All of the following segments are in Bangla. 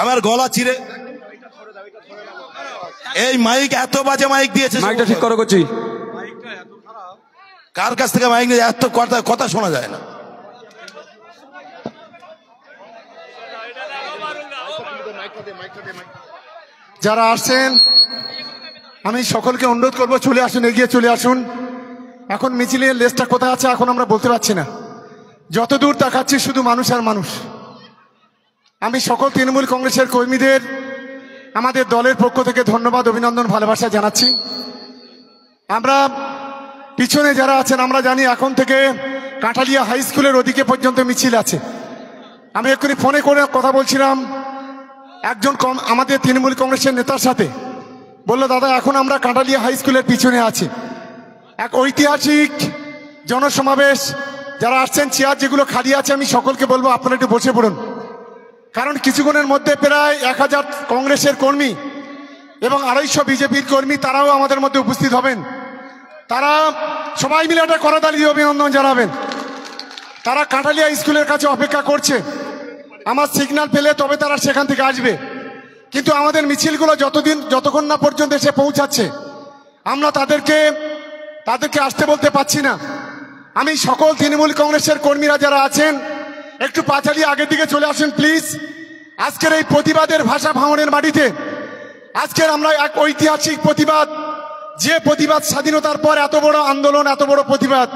আমার গলা চিরে এই মাইক এত বাজে মাইক দিয়েছে, মাইকটা ঠিক করো করছি। কার কাছ থেকে মাইক নিয়ে এত কথা শোনা যায় না। যারা আসছেন আমি সকলকে অনুরোধ করবো চলে আসুন, এগিয়ে চলে আসুন। এখন মিছিলের লেজটা কোথায় আছে এখন আমরা বলতে পারছি না, যতদূর তাকাচ্ছি শুধু মানুষ আর মানুষ। আমি সকল তৃণমূল কংগ্রেসের কর্মীদের আমাদের দলের পক্ষ থেকে ধন্যবাদ, অভিনন্দন, ভালোবাসা জানাচ্ছি। আমরা পিছনে যারা আছেন আমরা জানি এখন থেকে কাঁঠালিয়া হাই স্কুলের ওদিকে পর্যন্ত মিছিল আছে। আমি এক্ষুনি ফোনে করে কথা বলছিলাম একজন আমাদের তৃণমূল কংগ্রেসের নেতার সাথে, বললো দাদা এখন আমরা কাঁঠালিয়া হাই স্কুলের পিছনে আছি। এক ঐতিহাসিক জনসমাবেশ, যারা আসছেন চেয়ার যেগুলো খালি আছে আমি সকলকে বলবো আপনারা একটু বসে পড়ুন, কারণ কিছুক্ষণের মধ্যে প্রায় 1000 কংগ্রেসের কর্মী এবং 250 বিজেপির কর্মী তারাও আমাদের মধ্যে উপস্থিত হবেন। তারা সবাই মিলে একটা করতালি দিয়ে অভিনন্দন জানাবেন। তারা কাঁঠালিয়া স্কুলের কাছে অপেক্ষা করছে, আমার সিগন্যাল পেলে তবে তারা সেখান থেকে আসবে। কিন্তু আমাদের মিছিলগুলো যতক্ষণ না পর্যন্ত এসে পৌঁছাচ্ছে আমরা তাদেরকে আসতে বলতে পারছি না। আমি সকল তৃণমূল কংগ্রেসের কর্মীরা যারা আছেন একটু পাঁচালি আগের দিকে চলে আসুন প্লিজ। আজকের এই প্রতিবাদের ভাষা ভাঙনের মাটিতে আজকের আমরা এক ঐতিহাসিক প্রতিবাদ, যে প্রতিবাদ স্বাধীনতার পর এত বড় আন্দোলন, এত বড় প্রতিবাদ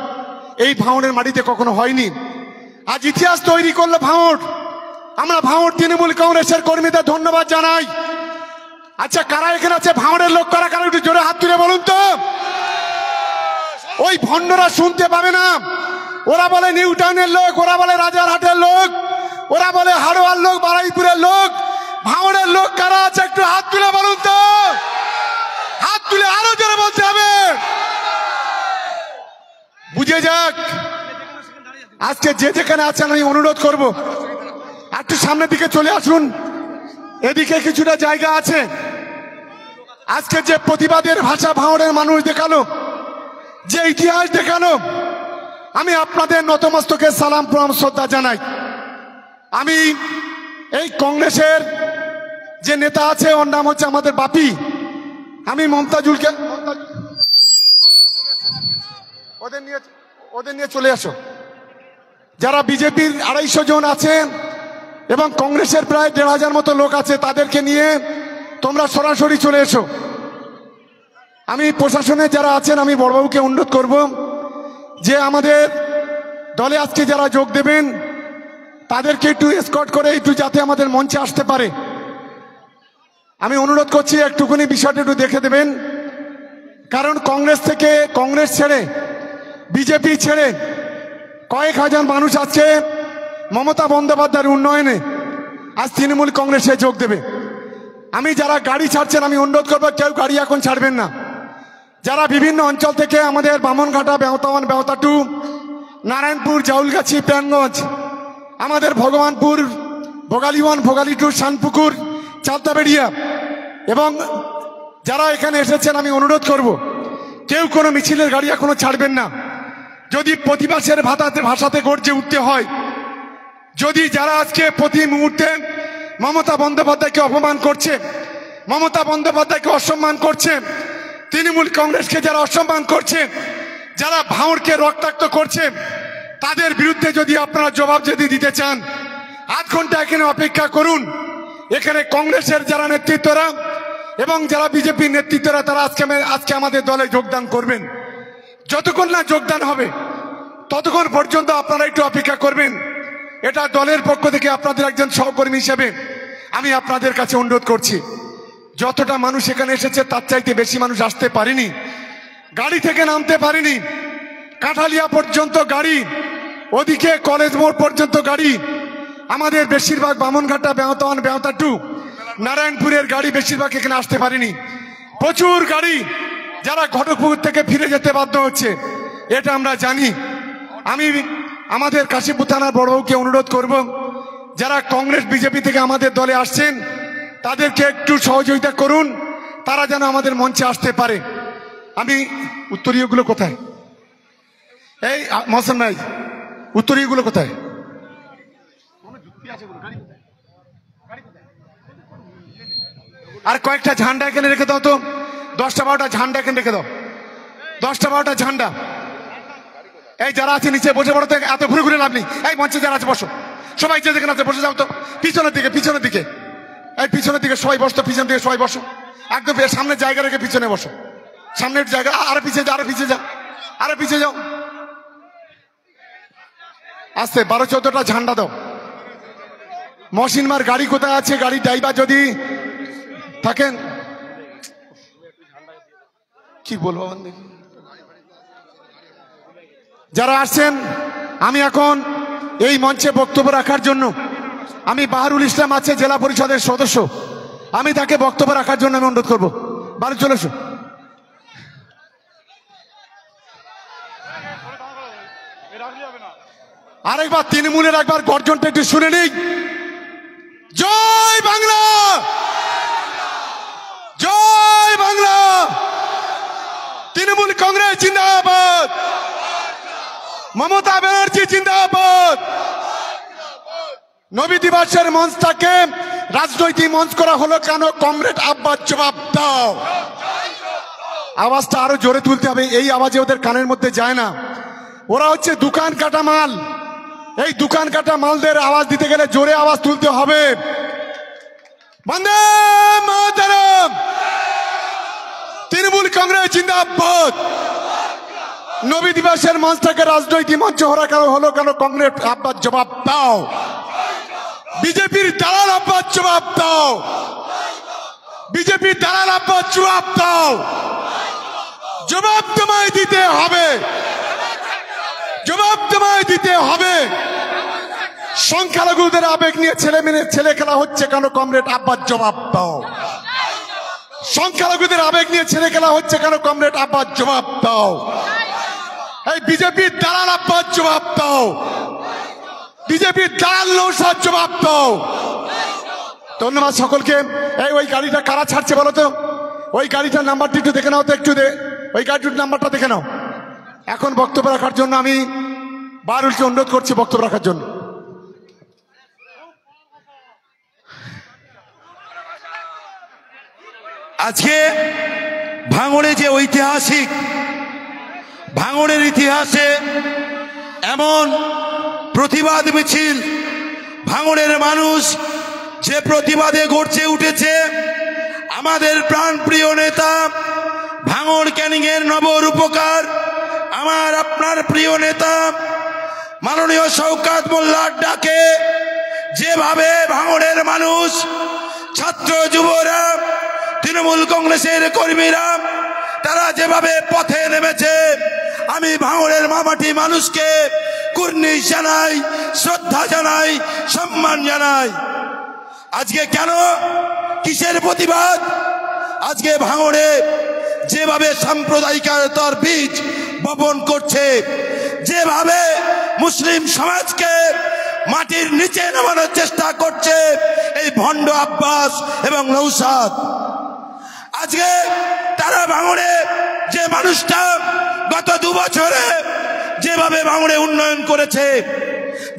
এই ভাঙনের মাটিতে কখনো হয়নি। আজ ইতিহাস তৈরি করলো ভাঙড়। আমরা ভাঙড় তৃণমূল কংগ্রেসের কর্মীদের ধন্যবাদ জানাই। আচ্ছা কারা এখানে আছে ভাঙড়ের লোক, কারা কারা একটু জোরে হাত তুলে বলুন তো। ওই ভণ্ডরা শুনতে পাবে না, ওরা বলে নিউ টাউনের লোক, ওরা বলে রাজারহাটের লোক, ওরা বলে হাড়োয়ার লোক, বারুইপুরের লোক। ভাঙড়ের লোক কারা আছে একটু হাত তুলে বলুন তো, হাত তুলে আরো জোরে বলতে হবে, বুঝে যাক। আজকে যে যেখানে আছেন আমি অনুরোধ করব একটু সামনের দিকে চলে আসুন, এদিকে কিছুটা জায়গা আছে। আজকে যে প্রতিবাদের ভাষা ভাঙড়ের মানুষ দেখালো, যে ইতিহাস দেখালো, আমি আপনাদের নতমস্তকে সালাম প্রণাম শ্রদ্ধা জানাই। আমি এই কংগ্রেসের যে নেতা আছে ওর নাম হচ্ছে আমাদের বাপি, আমি মমতাজুলকে ওদের নিয়ে চলে আসো। যারা বিজেপির 250 জন আছে এবং কংগ্রেসের প্রায় 1500 মতো লোক আছে, তাদেরকে নিয়ে তোমরা সরাসরি চলে এসো। আমি প্রশাসনে যারা আছেন আমি বড়বাবুকে অনুরোধ করব যে আমাদের দলে আজকে যারা যোগ দেবেন তাদেরকে একটু এসকর্ট করে একটু যাতে আমাদের মঞ্চে আসতে পারে আমি অনুরোধ করছি, একটুখানি বিষয়টা একটু দেখে দেবেন। কারণ কংগ্রেস ছেড়ে বিজেপি ছেড়ে কয়েক হাজার মানুষ আজকে মমতা বন্দ্যোপাধ্যায়ের উন্নয়নে আজ তৃণমূল কংগ্রেসে যোগ দেবে। আমি যারা গাড়ি ছাড়ছেন আমি অনুরোধ করবো কেউ গাড়ি এখন ছাড়বেন না। যারা বিভিন্ন অঞ্চল থেকে আমাদের বামনঘাটা, বেওতাওয়ান, বেওতা2, নারায়ণপুর, জাউলগাছি, প্যানগঞ্জ, আমাদের ভগবানপুর, ভোগালী1, ভোগালী2, শানপুকুর, চালতাবেড়িয়া এবং যারা এখানে এসেছেন আমি অনুরোধ করব কেউ কোনো মিছিলের গাড়ি এখনো ছাড়বেন না। যদি প্রতিবাসের ভাষাতে গর্জে উঠতে হয়, যদি যারা আজকে প্রতি মুহূর্তে মমতা বন্দ্যোপাধ্যায়কে অপমান করছে, মমতা বন্দ্যোপাধ্যায়কে অসম্মান করছে, তৃণমূল কংগ্রেসকে যারা অসম্মান করছে, যারা ভাঙড়কে রক্তাক্ত করছে, তাদের বিরুদ্ধে যদি আপনারা জবাব যদি দিতে চান 8 ঘন্টা এখানে অপেক্ষা করুন। এখানে কংগ্রেসের যারা নেতৃত্বরা এবং যারা বিজেপির নেতৃত্বরা তারা আজকে আমাদের দলে যোগদান করবেন। যতক্ষণ না যোগদান হবে ততক্ষণ পর্যন্ত আপনারা একটু অপেক্ষা করবেন। এটা দলের পক্ষ থেকে আপনাদের একজন সহকর্মী হিসেবে আমি আপনাদের কাছে অনুরোধ করছি। যতটা মানুষ এখানে এসেছে তার চাইতে বেশি মানুষ আসতে পারেনি, গাড়ি থেকে নামতে পারেনি। কাঁঠালিয়া পর্যন্ত গাড়ি, ওদিকে কলেজ মোড় পর্যন্ত গাড়ি, আমাদের বেশিরভাগ বামনঘাটা, বেওতাওয়ান, বেওতা2, নারায়ণপুরের গাড়ি বেশিরভাগ এখানে আসতে পারেনি। প্রচুর গাড়ি যারা ঘটকপুকুর থেকে ফিরে যেতে বাধ্য হচ্ছে, এটা আমরা জানি। আমি আমাদের কাশীপুর থানার বড়বাবুকে অনুরোধ করব যারা কংগ্রেস বিজেপি থেকে আমাদের দলে আসছেন তাদেরকে একটু সহযোগিতা করুন, তারা যেন আমাদের মঞ্চে আসতে পারে। আমি উত্তরীয়গুলো কোথায়? এই মহসেন ভাই উত্তরীয়গুলো কোথায়? আর কয়েকটা ঝান্ডা এখানে রেখে দাও তো, 10টা 12টা ঝান্ডা এখানে রেখে দাও, 10টা 12টা ঝান্ডা। এই যারা আছে নিচে বসে পড়ো তো, এত ঘুরে ঘুরে লাভ নেই। এই মঞ্চে যারা আছে বসো, সবাই যে যেখানে আছে বসে যাও তো। পিছনের দিকে, পিছনের দিকে, এই পিছনের দিকে সবাই বসতো, পিছন দিকে সবাই বসো, একদম সামনের জায়গা রেখে পিছনে বসো, সামনের জায়গা। আরো পিছিয়ে যাও, আরো পিছিয়ে যাও, আরো পিছিয়ে যাও, আস্তে। 12-14টা ঝান্ডা দাও। মহসিনমার গাড়ি কোথায় আছে? গাড়ি ড্রাইভার যদি থাকেন, কি বলবো, যারা আসছেন, আমি এখন এই মঞ্চে বক্তব্য রাখার জন্য, আমি বাহারুল ইসলাম আছে জেলা পরিষদের সদস্য, আমি তাকে বক্তব্য রাখার জন্য আমি অনুরোধ করবো। বাড়ি চলে এসো। আরেকবার তৃণমূলের একবার গর্জনটা একটু শুনে নিই। জয় বাংলা, জয় বাংলা, তৃণমূল কংগ্রেস জিন্দাবাদ, মমতা ব্যানার্জি জিন্দাবাদ। নবী দিবসের মঞ্চটাকে রাজনৈতিক মঞ্চ করা হলো কেন? কমরেড আব্বাস জবাব দাও। আওয়াজটা আরো জোরে তুলতে হবে, এই আওয়াজে ওদের কানের মধ্যে যায় না। ওরা হচ্ছে দোকান কাটা মাল, এই দোকান কাটা মালদের আওয়াজ দিতে গেলে জোরে আওয়াজ তুলতে হবে। বন্দে মাতরম, তৃণমূল কংগ্রেস জিন্দাবাদ। নবী দিবসের মঞ্চটাকে রাজনৈতিক মঞ্চ হলো কেন? কংগ্রেস আব্বাস জবাব দাও। বিজেপির দালাল আব্বাস জবাব দাও, বিজেপির দালাল আব্বাস জবাব দাও। জবাব তোমায় দিতে হবে, জবাব তোমায় দিতে হবে। সংখ্যালঘুদের আবেগ নিয়ে ছেলে খেলা হচ্ছে কেন? কমরেড আব্বাস জবাব দাও। সংখ্যালঘুদের আবেগ নিয়ে ছেলে খেলা হচ্ছে কেন? কমরেড আব্বাস জবাব দাও। এই বিজেপির দালাল আব্বাস জবাব দাও, বিজেপির দালাল নৌসাদ জবাব দাও। ধন্যবাদ সকলকে। এই ওই গাড়িটা কারা ছাড়ছে বলো তো? ওই গাড়িটার নাম্বারটা একটু দেখে নাও তো, একটু ওই গাড়িটার নাম্বারটা দেখে নাও। এখন বক্তব্য রাখার জন্য আমি বাহারুলকে অনুরোধ করছি বক্তব্য রাখার জন্য। আজকে ভাঙড়ে যে ঐতিহাসিক, ভাঙড়ের ইতিহাসে এমন প্রতিবাদ মিছিল, ভাঙড়ের মানুষ যে প্রতিবাদে গড়ছে উঠেছে, আমাদের প্রাণপ্রিয় নেতা, ভাঙড় ক্যানিংয়ের নবরূপকার, আমার আপনার প্রিয় নেতা মাননীয় শওকত মোল্লার ডাকে যেভাবে ভাঙড়ের মানুষ, ছাত্র যুবরা, তৃণমূল কংগ্রেসের কর্মীরা তারা যেভাবে পথে নেমেছে, আমি ভাঙড়ের মামাটি মানুষকে কুর্নিশ জানাই, শ্রদ্ধা জানাই, সম্মান জানাই। আজকে কেন, কিসের প্রতিবাদ? আজকে ভাঙড়ে যেভাবে সাম্প্রদায়িকতার বীজ বপন করছে, যেভাবে মুসলিম সমাজকে মাটির নিচে নামানোর চেষ্টা করছে এই ভণ্ড আব্বাস এবং নৌসাদ, আজকে তারা ভাঙড়ে যে মানুষটা গত 2 বছরে যেভাবে ভাঙড়ে উন্নয়ন করেছে,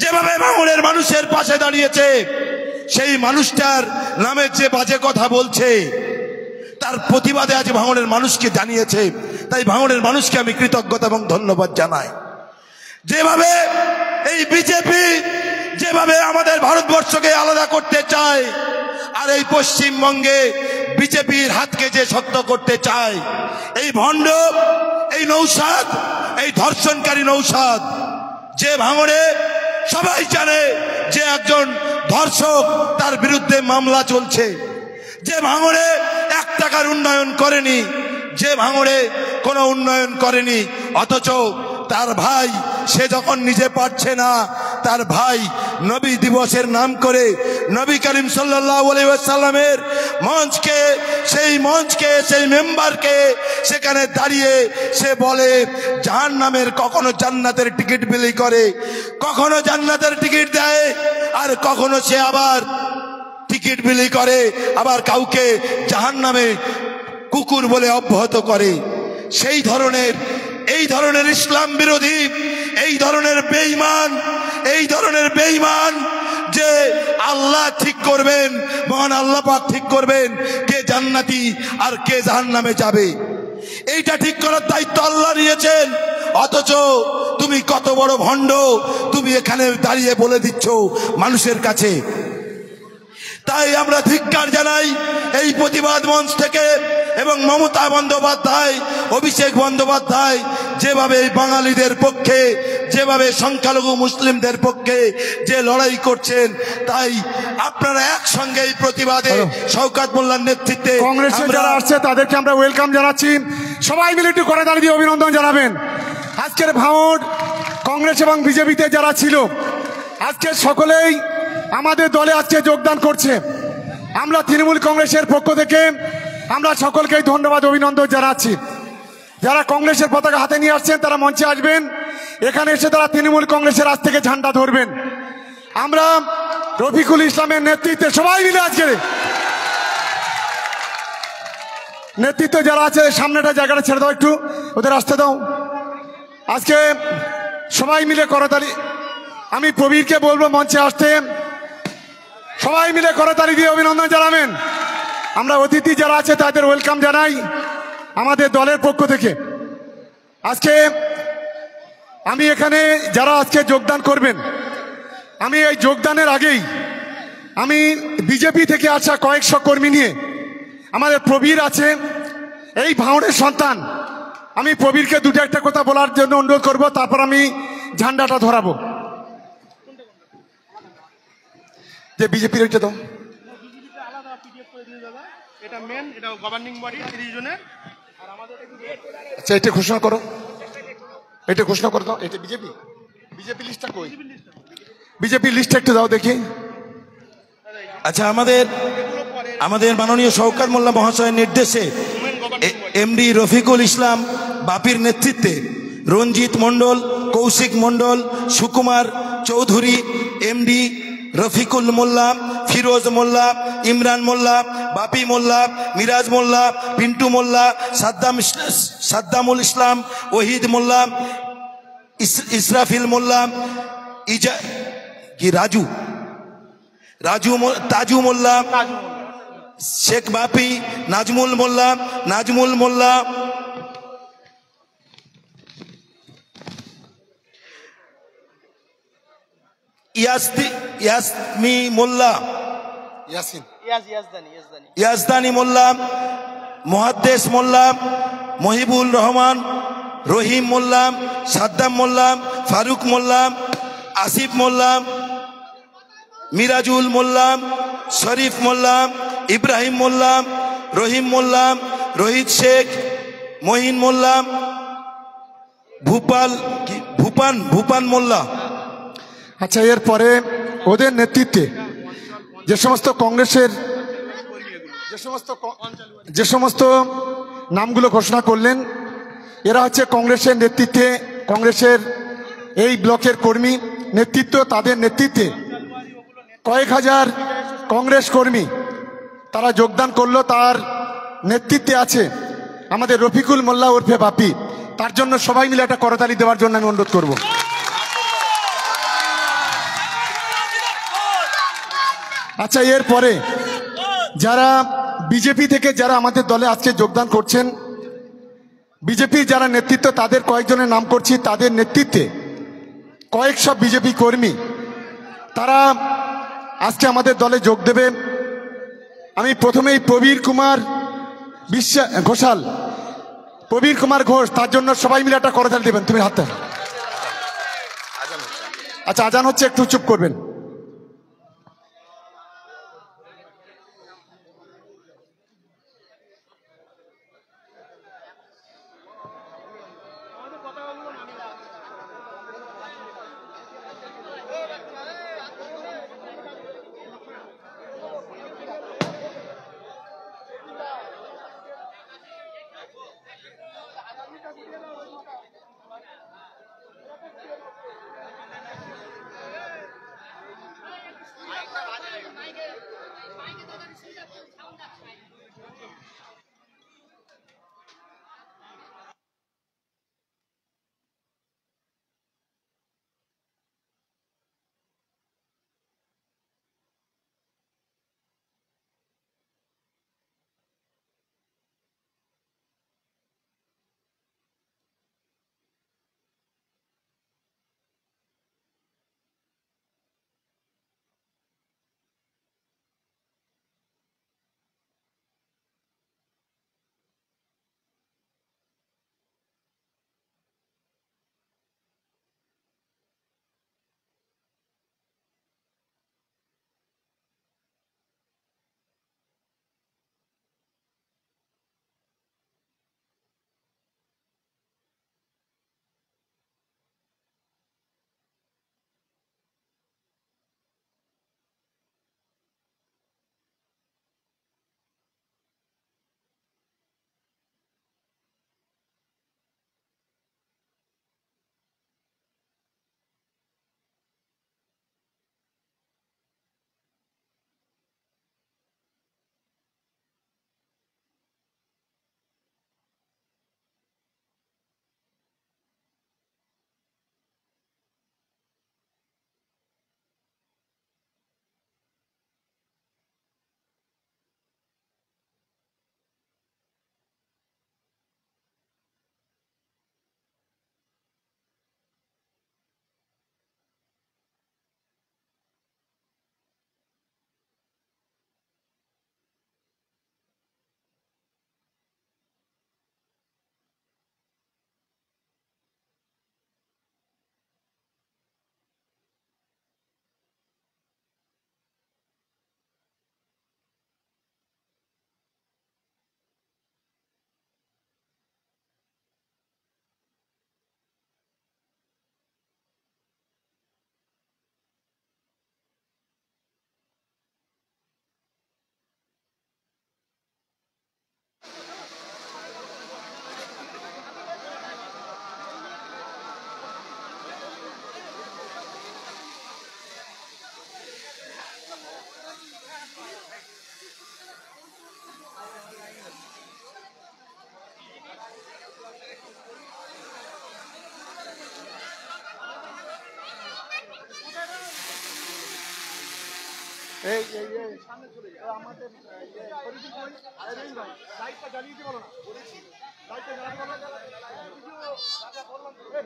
যেভাবে ভাঙড়ের মানুষের পাশে দাঁড়িয়েছে, সেই মানুষটার নামে যে বাজে কথা বলছে তার প্রতিবাদে আজ ভাঙড়ের মানুষকে জানিয়েছে। তাই ভাঙড়ের মানুষকে আমি কৃতজ্ঞতা এবং ধন্যবাদ জানাই। যেভাবে এই বিজেপি যেভাবে আমাদের ভারতবর্ষকে আলাদা করতে চায়, আর এই পশ্চিমবঙ্গে বিজেপির হাতকে যে শক্ত করতে চায়, এই ভণ্ড, এই নৌসাদ, এই ধর্ষণকারী নৌসাদ, যে ভাঙড়ে সবাই জানে যে একজন ধর্ষক, তার বিরুদ্ধে মামলা চলছে, যে ভাঙড়ে 1 টাকার উন্নয়ন করেনি, যে ভাঙড়ে কোনো উন্নয়ন করেনি, অথচ তার ভাই সে যখন নিজে পারছে না, তার ভাই নবী দিবসের নাম করে নবী করিম সাল্লাল্লাহু আলাইহি ওয়াসাল্লামের মঞ্চকে, সেই মেম্বারকে সেখানে দাঁড়িয়ে সে বলে জাহান্নামের, কখনো জান্নাতের টিকিট বিলি করে, কখনো জান্নাতের টিকিট দেয়, আর কখনো সে আবার টিকিট বিলি করে, আবার কাউকে জাহান্নামে কুকুর বলে অব্যাহত করে। এই ধরনের ইসলাম বিরোধী, এই ধরনের বেঈমান যে আল্লাহ ঠিক করবেন, মহান আল্লাহ পাক ঠিক করবেন কে জান্নাতি আর কে জাহান্নামে যাবে। এইটা ঠিক করার দায়িত্ব আল্লাহ নিয়েছেন। অথচ তুমি কত বড় ভণ্ড, তুমি এখানে দাঁড়িয়ে বলে দিচ্ছ মানুষের কাছে। তাই আমরা ধিক্কার জানাই এই প্রতিবাদ মঞ্চ থেকে, এবং মমতা বন্দ্যোপাধ্যায়, অভিষেক বন্দ্যোপাধ্যায় যেভাবে এই বাঙালিদের পক্ষে, যেভাবে সংখ্যালঘু মুসলিমদের পক্ষে যে লড়াই করছেন, তাই আপনারা একসঙ্গে এই প্রতিবাদে শওকত মোল্লার নেতৃত্বে কংগ্রেসের যারা আসছে তাদেরকে আমরা ওয়েলকাম জানাচ্ছি। সবাই মিলে একটু করে দাঁড়িয়ে অভিনন্দন জানাবেন। আজকের ভাঙড় কংগ্রেস এবং বিজেপিতে যারা ছিল, আজকে সকলেই আমাদের দলে আজকে যোগদান করছে। আমরা তৃণমূল কংগ্রেসের পক্ষ থেকে আমরা সকলকেই ধন্যবাদ অভিনন্দন জানাচ্ছি। যারা কংগ্রেসের পতাকা হাতে নিয়ে আসছেন তারা মঞ্চে আসবেন, এখানে এসে তারা তৃণমূল কংগ্রেসের আজ থেকে ঝান্ডা ধরবেন। আমরা রফিকুল ইসলামের নেতৃত্বে সবাই মিলে আজকে নেতৃত্ব যারা আছে সামনেটা জায়গাটা ছেড়ে দাও, একটু ওদের আসতে দাও। আজকে সবাই মিলে করতালি, আমি প্রবীরকে বলবো মঞ্চে আসতে, সবাই মিলে করতালি দিয়ে অভিনন্দন জানাবেন। আমরা অতিথি যারা আছে তাদের ওয়েলকাম জানাই আমাদের দলের পক্ষ থেকে। আজকে আমি এখানে যারা আজকে যোগদান করবেন, আমি এই যোগদানের আগেই আমি বিজেপি থেকে আসা কয়েকশো কর্মী নিয়ে, আমাদের প্রবীর আছে এই ভাঙড়ের সন্তান, আমি প্রবীরকে দুটো একটা কথা বলার জন্য অনুরোধ করব, তারপর আমি ঝান্ডাটা ধরাবো। যে বিজেপির ওইটা তো আচ্ছা, এটা ঘোষণা করো, এটা ঘোষণা করো। এটা বিজেপি লিস্টটা কই? বিজেপি লিস্ট একটু দাও দেখি। আচ্ছা, আমাদের মাননীয় শওকত মোল্লা মহাশয়ের নির্দেশে এমডি রফিকুল ইসলাম বাপির নেতৃত্বে রঞ্জিত মণ্ডল, কৌশিক মণ্ডল, সুকুমার চৌধুরী, এমডি রফিকুল মোল্লা, ফিরোজ মোল্লা, ইমরান মোল্লা, বাপি মোল্লা, মিরাজ মোল্লা, পিন্টু মোল্লা, সাদ্দামুল ইসলাম, ওহিদ মোল্লা, ইসরাফিল মোল্লা, তাজু মোল্লা, শেখ বাপি, নাজমুল মোল্লা, ইয়াসমি মোল্লা, ইয়াজদানি মোল্লা, মুহাদ্দেস মোল্লা, মহিবুল রহমান, রহিম মোল্লা, সাদ্দাম মোল্লা, ফারুক মোল্লা, আসিফ মোল্লা, মিরাজুল মোল্লা, শরীফ মোল্লা, ইব্রাহিম মোল্লা, রহিম মোল্লা, রোহিত শেখ, মহিন মোল্লা, ভূপান মোল্লা। আচ্ছা, এরপরে ওদের নেতৃত্বে যে সমস্ত কংগ্রেসের যে সমস্ত নামগুলো ঘোষণা করলেন, এরা হচ্ছে কংগ্রেসের নেতৃত্বে, কংগ্রেসের এই ব্লকের কর্মী নেতৃত্ব, তাদের নেতৃত্বে কয়েক হাজার কংগ্রেস কর্মী তারা যোগদান করলো। তার নেতৃত্বে আছে আমাদের রফিকুল মোল্লা ওরফে বাপি। তার জন্য সবাই মিলে একটা করতালি দেওয়ার জন্য আমি অনুরোধ করব। আচ্ছা, এরপরে যারা বিজেপি থেকে যারা আমাদের দলে আজকে যোগদান করছেন, বিজেপির যারা নেতৃত্ব তাদের কয়েকজনের নাম করছি, তাদের নেতৃত্বে কয়েকশো বিজেপি কর্মী তারা আজকে আমাদের দলে যোগ দেবে। আমি প্রথমেই প্রবীর কুমার ঘোষ, তার জন্য সবাই মিলে একটা করতালি দেবেন। তুমি হাতটা, আচ্ছা আজান হচ্ছে, একটু চুপ করবেন।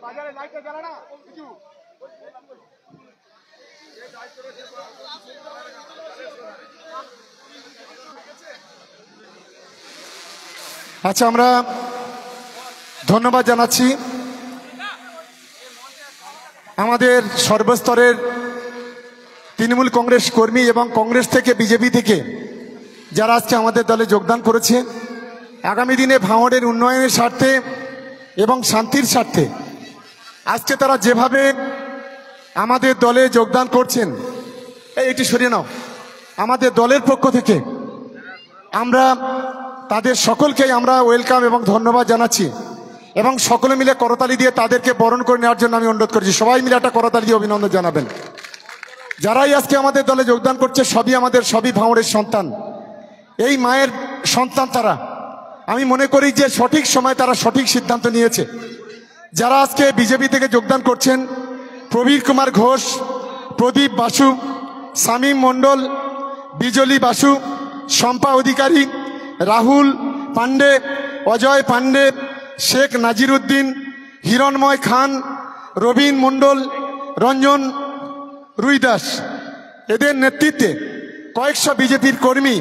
বাজারে লাইটটা জ্বালা না কিছু। আচ্ছা, আমরা ধন্যবাদ জানাচ্ছি আমাদের সর্বস্তরের তৃণমূল কংগ্রেস কর্মী এবং কংগ্রেস থেকে বিজেপি থেকে যারা আজকে আমাদের দলে যোগদান করেছে। আগামী দিনে ভাঙড়ের উন্নয়নের স্বার্থে এবং শান্তির স্বার্থে আজকে তারা যেভাবে আমাদের দলে যোগদান করছেন, এটি সরিয়ে নাও, আমাদের দলের পক্ষ থেকে আমরা তাদের সকলকেই আমরা ওয়েলকাম এবং ধন্যবাদ জানাচ্ছি এবং সকলে মিলে করতালি দিয়ে তাদেরকে বরণ করে নেওয়ার জন্য আমি অনুরোধ করছি। সবাই মিলে একটা করতালি দিয়ে অভিনন্দন জানাবেন। যারাই আজকে আমাদের দলে যোগদান করছে সবই ভাঙড়ের সন্তান, এই মায়ের সন্তান তারা। আমি মনে করি যে সঠিক সময় তারা সঠিক সিদ্ধান্ত নিয়েছে। যারা আজকে বিজেপি থেকে যোগদান করছেন, প্রবীর কুমার ঘোষ, প্রদীপ বাসু, শামীম মণ্ডল, বিজলি বাসু, শম্পা অধিকারী, রাহুল পান্ডে, অজয় পান্ডে, শেখ নাজিরুদ্দিন, হিরণময় খান, রবীন মণ্ডল, রঞ্জন রুইদাস, এদের নেতৃত্বে কয়েকশো বিজেপির কর্মী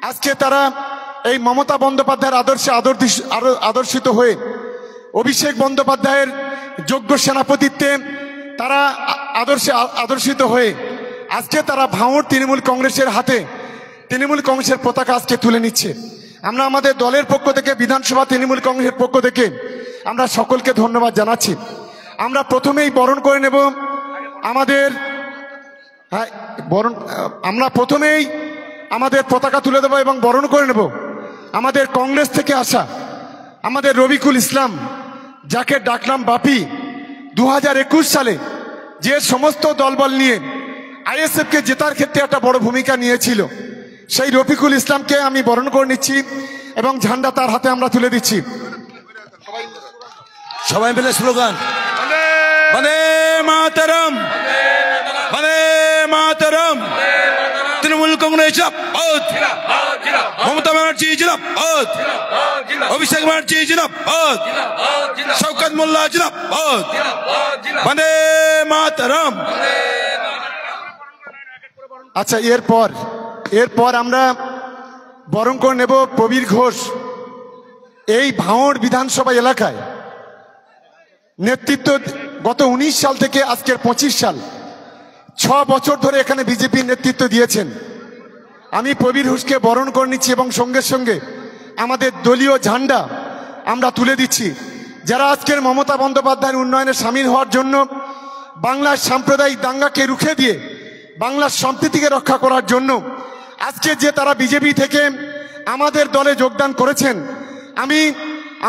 আজকে তারা এই মমতা বন্দ্যোপাধ্যায়ের আদর্শিত হয়ে অভিষেক বন্দ্যোপাধ্যায়ের যোগ্য সেনাপতিত্বে তারা আদর্শিত হয়ে আজকে তারা ভাঙড় তৃণমূল কংগ্রেসের হাতে তৃণমূল কংগ্রেসের পতাকা আজকে তুলে নিচ্ছে। আমরা আমাদের দলের পক্ষ থেকে, বিধানসভা তৃণমূল কংগ্রেসের পক্ষ থেকে আমরা সকলকে ধন্যবাদ জানাচ্ছি। আমরা প্রথমেই বরণ করে নেব আমাদের পতাকা তুলে দেব এবং বরণ করে নেব আমাদের কংগ্রেস থেকে আসা আমাদের রবিকুল ইসলাম, যাকে ডাকলাম বাপি। 2021 সালে যে সমস্ত দলবল নিয়ে আইএসএফকে জেতার ক্ষেত্রে একটা বড় ভূমিকা নিয়েছিল, সেই রফিকুল ইসলামকে আমি বরণ করে নিচ্ছি এবং ঝান্ডা তার হাতে আমরা তুলে দিচ্ছি। সবাই মিলে স্লোগান, বন্দে মাতরম, বন্দে মাতরম, তৃণমূল কংগ্রেস জিন্দাবাদ, মমতা ব্যানার্জি জিন্দাবাদ, অভিষেক ব্যানার্জি জিন্দাবাদ, শওকত মোল্লা জিন্দাবাদ, বন্দে মাতরম। আচ্ছা, এরপর আমরা বরণ করে নেব প্রবীর ঘোষ। এই ভাঙড় বিধানসভা এলাকায় নেতৃত্ব গত 19 সাল থেকে আজকের 25 সাল 6 বছর ধরে এখানে বিজেপির নেতৃত্ব দিয়েছেন। আমি প্রবীর ঘোষকে বরণ করে নিচ্ছি এবং সঙ্গে সঙ্গে আমাদের দলীয় ঝান্ডা আমরা তুলে দিচ্ছি। যারা আজকের মমতা বন্দ্যোপাধ্যায়ের উন্নয়নে সামিল হওয়ার জন্য বাংলার সাম্প্রদায়িক দাঙ্গাকে রুখে দিয়ে বাংলার সম্প্রীতিকে রক্ষা করার জন্য আজকে যে তারা বিজেপি থেকে আমাদের দলে যোগদান করেছেন, আমি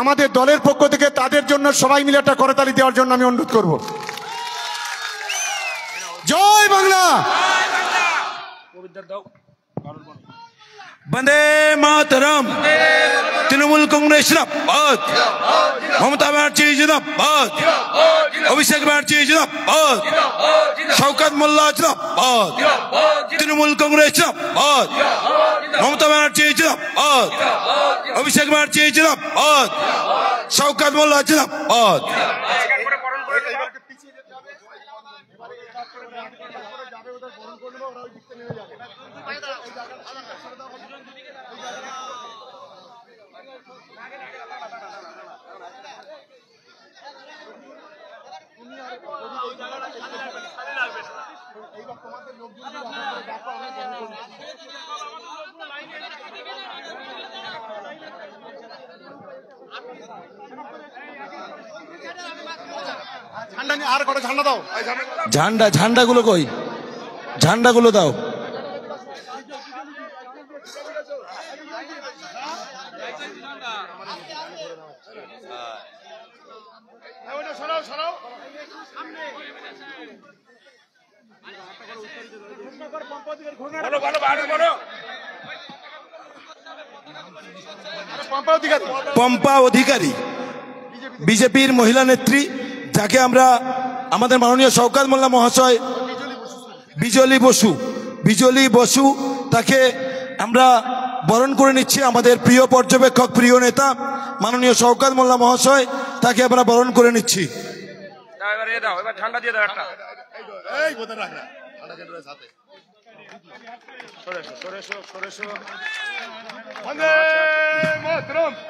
আমাদের দলের পক্ষ থেকে তাদের জন্য সবাই মিলে একটা করতালি দেওয়ার জন্য আমি অনুরোধ করব। জয় বাংলা, বন্দে মাতরম, তৃণমূল কংগ্রেস জিন্দাবাদ, মমতা ব্যানার্জি জিন্দাবাদ, অভিষেক ব্যানার্জি জিন্দাবাদ, শওকত মোল্লা জিন্দাবাদ, তৃণমূল কংগ্রেস জিন্দাবাদ, মমতা ব্যানার্জি জিন্দাবাদ, অভিষেক ব্যানার্জি জিন্দাবাদ, শওকত মোল্লা জিন্দাবাদ। আর কটা ঝান্ডা দাও, ঝান্ডাগুলো কই? ঝান্ডাগুলো দাও। পম্পা অধিকারী বিজেপির মহিলা নেত্রী, যাকে আমরা আমাদের মাননীয় শওকত মোল্লা মহাশয়, বিজলি বসু, বিজলি বসু, তাকে আমরা বরণ করে নিচ্ছি। আমাদের প্রিয় পর্যবেক্ষক, প্রিয় নেতা মাননীয় শওকত মোল্লা মহাশয়, তাকে আমরা বরণ করে নিচ্ছি। ঠান্ডা দিয়ে দাও একটা।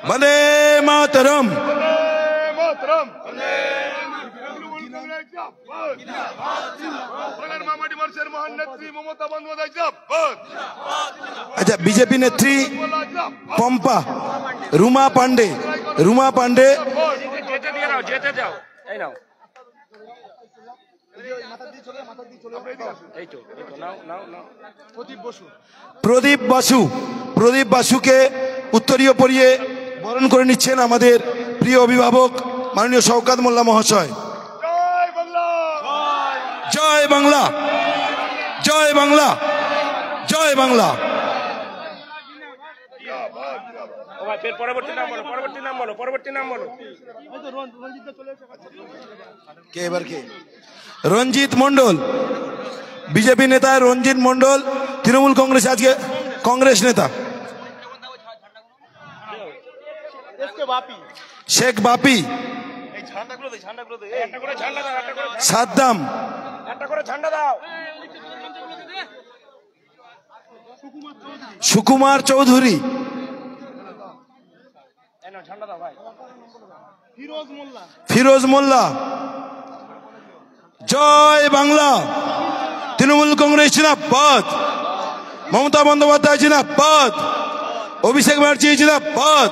বন্দে মাতরম। আচ্ছা, বিজেপি নেত্রী পম্পা রুমা পান্ডে, রুমা পান্ডে, যেতে দিয়ে নাও, যেতে দাও। এই নাও, এই তো নাও নাও নাও। প্রদীপ বাসু, প্রদীপ বাসুকে উত্তরীয় পরিয়ে বরণ করে নিচ্ছেন আমাদের প্রিয় অভিভাবক মাননীয় শওকত মোল্লা মহাশয়। জয় বাংলা, জয় বাংলা, জয় বাংলা। ও ভাই, ফের পরবর্তী নাম বলো, পরবর্তী নাম বলো, পরবর্তী নাম বলো। কে এবার কে? রঞ্জিত মন্ডল, বিজেপি নেতা রঞ্জিত মন্ডল, তৃণমূল কংগ্রেস, আজকে কংগ্রেস নেতা। শেখ বাপি, একটা করে ঝান্ডা দাও, একটা করে, সাদ্দাম, একটা করে ঝান্ডা দাও। সুকুমার চৌধুরী, এই নাও ঝান্ডা দাও ভাই। ফিরোজ মোল্লা। জয় বাংলা। তৃণমূল কংগ্রেস জিন্দাবাদ, মমতা বন্দ্যোপাধ্যায় জিন্দাবাদ, অভিষেক ব্যানার্জি জিন্দাবাদ,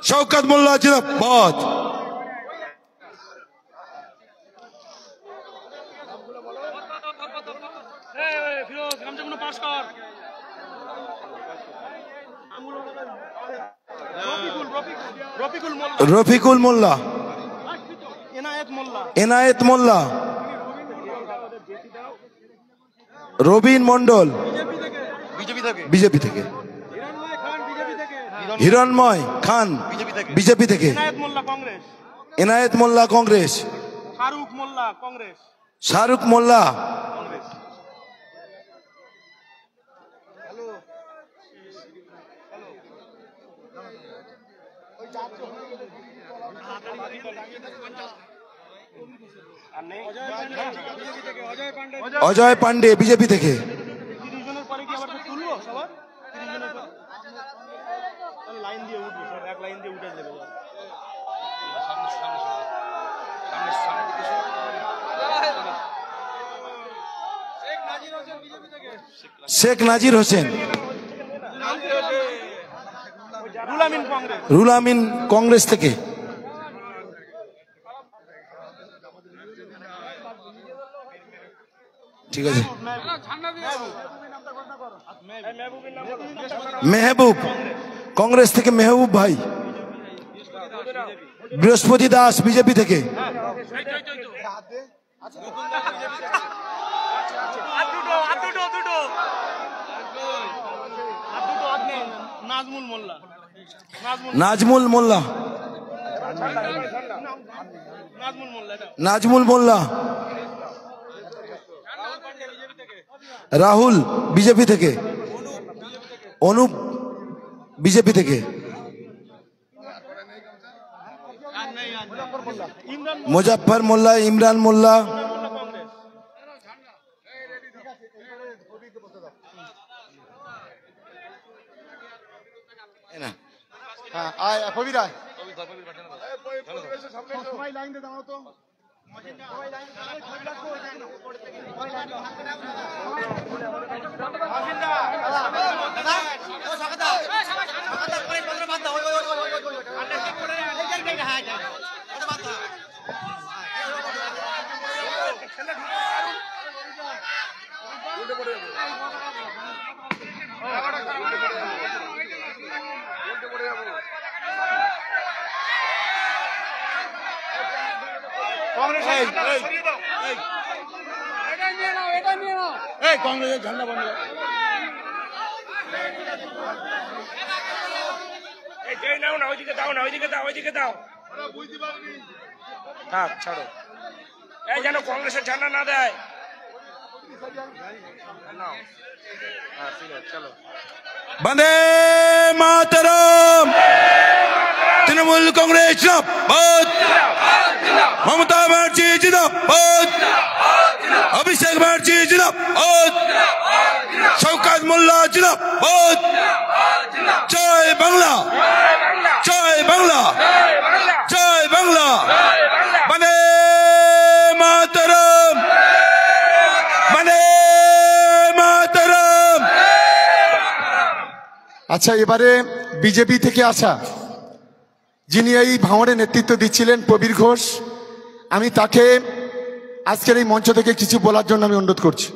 শওকত মোল্লা জিন্দাবাদ। রফিকুল মোল্লা, এনায়েত মোল্লা, রবিন মন্ডল বিজেপি থেকে, হিরণময় খান বিজেপি থেকে, এনায়েত মোল্লা কংগ্রেস, শাহরুখ মোল্লা, অজয় পান্ডে বিজেপি থেকে, শেখ নাজির হোসেন, রুল আমিন কংগ্রেস থেকে, ঠিক আছে। মেহবুব কংগ্রেস থেকে, মেহবুব ভাই। বৃহস্পতি দাস বিজেপি থেকে, নাজমুল মোল্লা, নাজমুল মোল্লা, রাহুল বিজেপি থেকে, অনুপ বিজেপি থেকে, মুজফ্ফর মোল্লা, ইমরান মোল্লা, কংগ্রেসের ঝান্ডা বন্ধ। নাও না, ওইদিকে দাও না, ওইদিকে দাও, ওইদিকে দাও। থাক, ছাড়ো। এই যেন কংগ্রেসের ঝান্ডা না দেয়। বন্দে মাতরম। তৃণমূল কংগ্রেস জিন্দাবাদ, মমতা ব্যানার্জি জিন্দাবাদ, অভিষেক ব্যানার্জি জিন্দাবাদ, শওকত মোল্লা জিন্দাবাদ। জয় বাংলা, জয় বাংলা, জয় বাংলা। বন্দে মাতরম, বন্দে মাতরম। আচ্ছা, এবারে বিজেপি থেকে আসা যিনি এই ভাঙড়ে নেতৃত্ব দিচ্ছিলেন, প্রবীর ঘোষ, আমি তাকে আজকের এই মঞ্চ থেকে কিছু বলার জন্য আমি অনুরোধ করছি।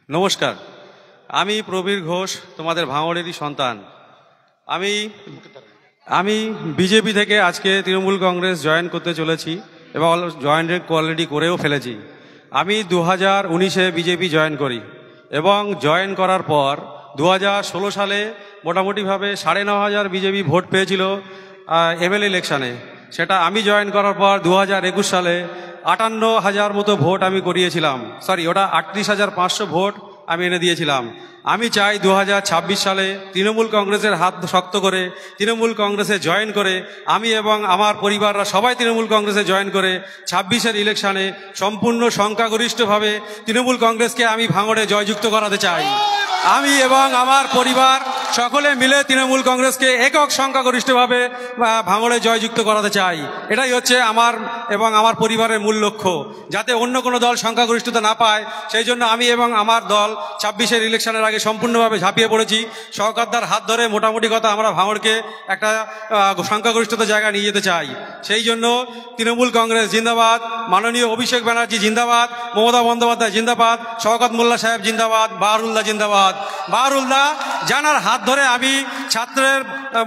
নমস্কার, আমি প্রবীর ঘোষ, তোমাদের ভাঙড়েরই সন্তান। আমি বিজেপি থেকে আজকে তৃণমূল কংগ্রেস জয়েন করতে চলেছি এবং জয়েন অলরেডি করেও ফেলেছি। আমি 2019-এ বিজেপি জয়েন করি এবং জয়েন করার পর 2016 সালে মোটামুটিভাবে 9,500 বিজেপি ভোট পেয়েছিল এমএলএ ইলেকশানে। সেটা আমি জয়েন করার পর 2021 সালে 58,000 মতো ভোট আমি করিয়েছিলাম, ওটা 38,500 ভোট আমি এনে দিয়েছিলাম। আমি চাই 2026 সালে তৃণমূল কংগ্রেসের হাত শক্ত করে তৃণমূল কংগ্রেসে জয়েন করে আমি এবং আমার পরিবাররা সবাই তৃণমূল কংগ্রেসে জয়েন করে 26-এর ইলেকশানে সম্পূর্ণ সংখ্যাগরিষ্ঠভাবে তৃণমূল কংগ্রেসকে আমি ভাঙড়ে জয়যুক্ত করাতে চাই। আমি এবং আমার পরিবার সকলে মিলে তৃণমূল কংগ্রেসকে একক সংখ্যাগরিষ্ঠভাবে ভাঙড়ে জয়যুক্ত করাতে চাই। এটাই হচ্ছে আমার এবং আমার পরিবারের মূল লক্ষ্য, যাতে অন্য কোনো দল সংখ্যাগরিষ্ঠতা না পায়। সেই জন্য আমি এবং আমার দল 26-এর ইলেকশনের আগে সম্পূর্ণভাবে ঝাঁপিয়ে পড়েছি। সরকারদার হাত ধরে মোটামুটি কথা আমরা ভাঙড়কে একটা সংখ্যাগরিষ্ঠতা জায়গায় নিয়ে যেতে চাই। সেই জন্য তৃণমূল কংগ্রেস জিন্দাবাদ, মাননীয় অভিষেক ব্যানার্জি জিন্দাবাদ, মমতা বন্দ্যোপাধ্যায় জিন্দাবাদ, শওকত মোল্লা সাহেব জিন্দাবাদ, বাহারুল্লাহ জিন্দাবাদ। বাহারুল্লাহ জানার হাত ধরে আমি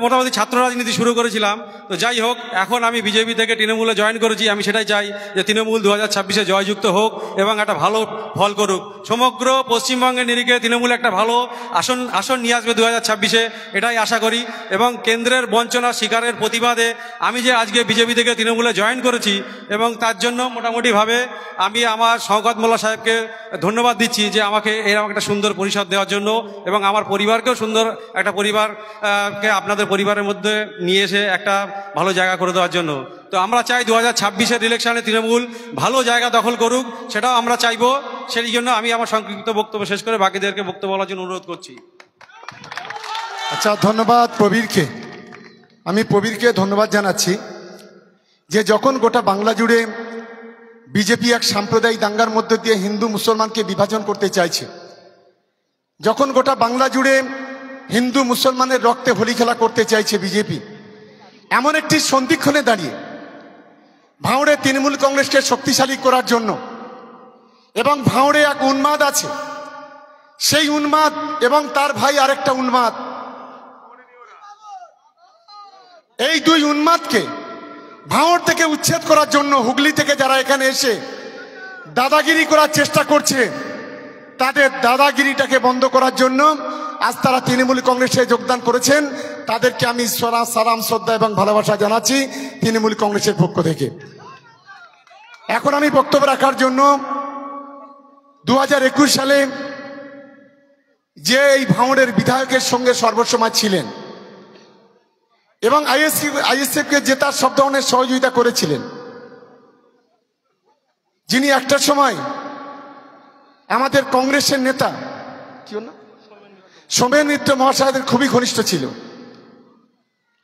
মোটামুটি ছাত্র রাজনীতি শুরু করেছিলাম। তো যাই হোক, এখন আমি বিজেপি থেকে তৃণমূলে জয়েন করেছি। আমি সেটাই চাই যে তৃণমূল 2026-এ জয়যুক্ত হোক এবং একটা ভালো ফল করুক। সমগ্র পশ্চিমবঙ্গের নিরিখে তৃণমূল একটা ভালো আসন নিয়ে আসবে 2026-এ, এটাই আশা করি। এবং কেন্দ্রের বঞ্চনা শিকারের প্রতিবাদে আমি যে আজকে বিজেপি থেকে তৃণমূলে জয়েন করেছি এবং তার জন্য মোটামুটিভাবে আমি আমার শওকত মোল্লা সাহেবকে ধন্যবাদ দিচ্ছি যে আমাকে এরকম একটা সুন্দর পরিষদ দেওয়ার জন্য এবং আমার পরিবারকেও সুন্দর একটা পরিবারকে আপনাদের পরিবারের মধ্যে নিয়ে এসে একটা ভালো জায়গা করে দেওয়ার জন্য। তো আমরা চাই 2026-এর ইলেকশনে তৃণমূল ভালো জায়গা দখল করুক, সেটাও আমরা চাইবো। সেই জন্য আমি আমার সংক্ষিপ্ত বক্তব্য শেষ করে বাকিদেরকে বক্তব্য বলার জন্য অনুরোধ করছি। আচ্ছা, ধন্যবাদ প্রবীরকে। আমি প্রবীরকে ধন্যবাদ জানাচ্ছি যে যখন গোটা বাংলা জুড়ে বিজেপি এক সাম্প্রদায়িক দাঙ্গার মধ্য দিয়ে হিন্দু মুসলমানকে বিভাজন করতে চাইছে, যখন গোটা বাংলা জুড়ে হিন্দু মুসলমানের রক্তে হোলি খেলা করতে চাইছে বিজেপি, এমন একটি সন্ধিক্ষণে দাঁড়িয়ে ভাঙড়ে তৃণমূল কংগ্রেসকে শক্তিশালী করার জন্য এবং ভাঙড়ে এক উন্মাদ আছে, সেই উন্মাদ এবং তার ভাই আরেকটা উন্মাদ, এই দুই উন্মাদকে ভাঙড় থেকে উচ্ছেদ করার জন্য হুগলি থেকে যারা এখানে এসে দাদাগিরি করার চেষ্টা করছে, তাদের দাদাগিরিটাকে বন্ধ করার জন্য আজ তারা তৃণমূল কংগ্রেসে যোগদান করেছেন। তাদেরকে আমি সালাম, শ্রদ্ধা এবং ভালোবাসা জানাচ্ছি তৃণমূল কংগ্রেসের পক্ষ থেকে। এখন আমি বক্তব্য রাখার জন্য 2021 সালে যে এই ভাঙড়ের বিধায়কের সঙ্গে সর্বসময় ছিলেন এবং আইএসএফকে জেতার সব ধরনের সহযোগিতা করেছিলেন, যিনি একটা সময় আমাদের কংগ্রেসের নেতা সোমেন মিত্র মহাশয়দের খুবই ঘনিষ্ঠ ছিল।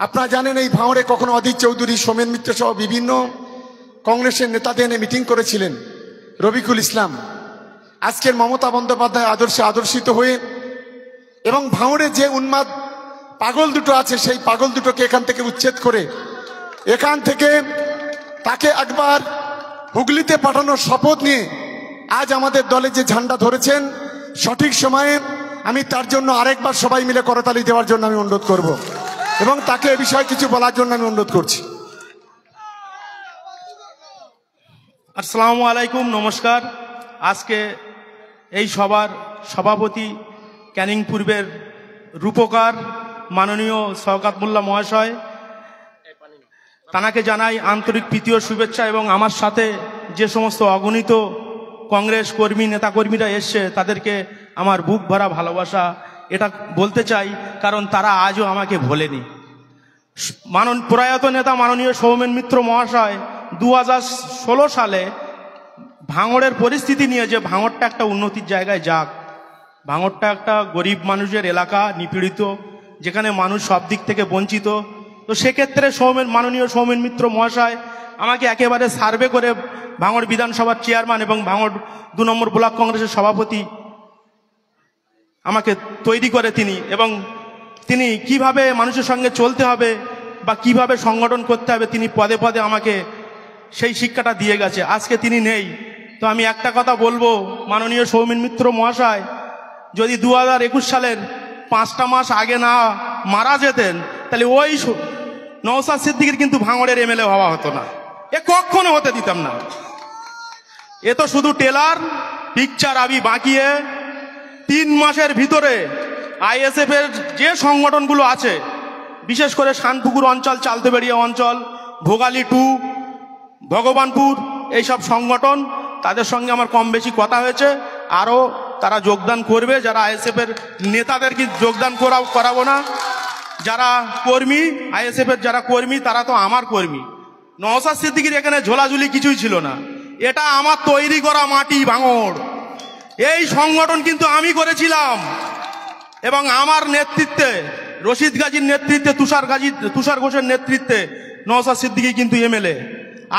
আপনারা জানেন এই ভাঙড়ে কখনো অধীর চৌধুরী, সোমেন মিত্র সহ বিভিন্ন কংগ্রেসের নেতাদের এনে মিটিং করেছিলেন, রবিকুল ইসলাম। আজকের মমতা বন্দ্যোপাধ্যায় আদর্শে আদর্শিত হয়ে এবং ভাঙড়ে যে উন্মাদ পাগল দুটো আছে, সেই পাগল দুটোকে এখান থেকে উচ্ছেদ করে এখান থেকে তাকে একবার হুগলিতে পাঠানোর শপথ নিয়ে আজ আমাদের দলে যে ঝান্ডা ধরেছেন, সঠিক সময়ে আমি তার জন্য আরেকবার সবাই মিলে করতালি দেওয়ার জন্য আমি অনুরোধ করব এবং তাকে এ বিষয়ে কিছু বলার জন্য আমি অনুরোধ করছি। আসসালামু আলাইকুম, নমস্কার। আজকে এই সভার সভাপতি ক্যানিং পূর্বের রূপকার মাননীয় শওকত মোল্লা মহাশয়, তানাকে জানাই আন্তরিক প্রীতি ও শুভেচ্ছা এবং আমার সাথে যে সমস্ত অগণিত কংগ্রেস কর্মী নেতাকর্মীরা এসছে, তাদেরকে আমার বুক ভরা ভালোবাসা এটা বলতে চাই, কারণ তারা আজও আমাকে ভোলেনি। প্রয়াত নেতা মাননীয় সৌমেন মিত্র মহাশয় 2016 সালে ভাঙড়ের পরিস্থিতি নিয়ে, যে ভাঙড়টা একটা উন্নতির জায়গায় যাক, ভাঙড়টা একটা গরিব মানুষের এলাকা, নিপীড়িত, যেখানে মানুষ সব দিক থেকে বঞ্চিত, তো সেক্ষেত্রে মাননীয় সৌমেন মিত্র মহাশয় আমাকে একেবারে সার্ভে করে ভাঙড় বিধানসভার চেয়ারম্যান এবং ভাঙড় 2 নম্বর ব্লক কংগ্রেসের সভাপতি আমাকে তৈরি করে তিনি, এবং তিনি কিভাবে মানুষের সঙ্গে চলতে হবে বা কিভাবে সংগঠন করতে হবে তিনি পদে পদে আমাকে সেই শিক্ষাটা দিয়ে গেছে। আজকে তিনি নেই, তো আমি একটা কথা বলবো, মাননীয় সৌমেন মিত্র মহাশয় যদি 2021 সালের 5টা মাস আগে না মারা যেতেন, তাহলে ওই নওশাদ সিদ্দিকীর কিন্তু ভাঙড়ের এমএলএ হওয়া হতো না, এ কখনো হতে দিতাম না। এ তো শুধু টেলার পিকচার আবি বাঁকিয়ে 3 মাসের ভিতরে আইএসএফ এর যে সংগঠনগুলো আছে, বিশেষ করে শানপুকুর অঞ্চল, চালতেবেড়িয়া অঞ্চল, ভোগালী 2, ভগবানপুর, এইসব সংগঠন, তাদের সঙ্গে আমার কম বেশি কথা হয়েছে, আরও তারা যোগদান করবে। যারা আইএসএফ এর নেতাদেরকে যোগদান করাবো না, যারা কর্মী আইএসএফ এর যারা কর্মী তারা তো আমার কর্মী। নওশাদ সিদ্দিকীর এখানে ঝোলাঝুলি কিছুই ছিল না, এটা আমার তৈরি করা মাটি ভাঙড়। এই সংগঠন কিন্তু আমি করেছিলাম, এবং আমার নেতৃত্বে, রশিদ গাজীর নেতৃত্বে, তুষার ঘোষের নেতৃত্বে নওশাদ সিদ্দিকী কিন্তু এমএলএ।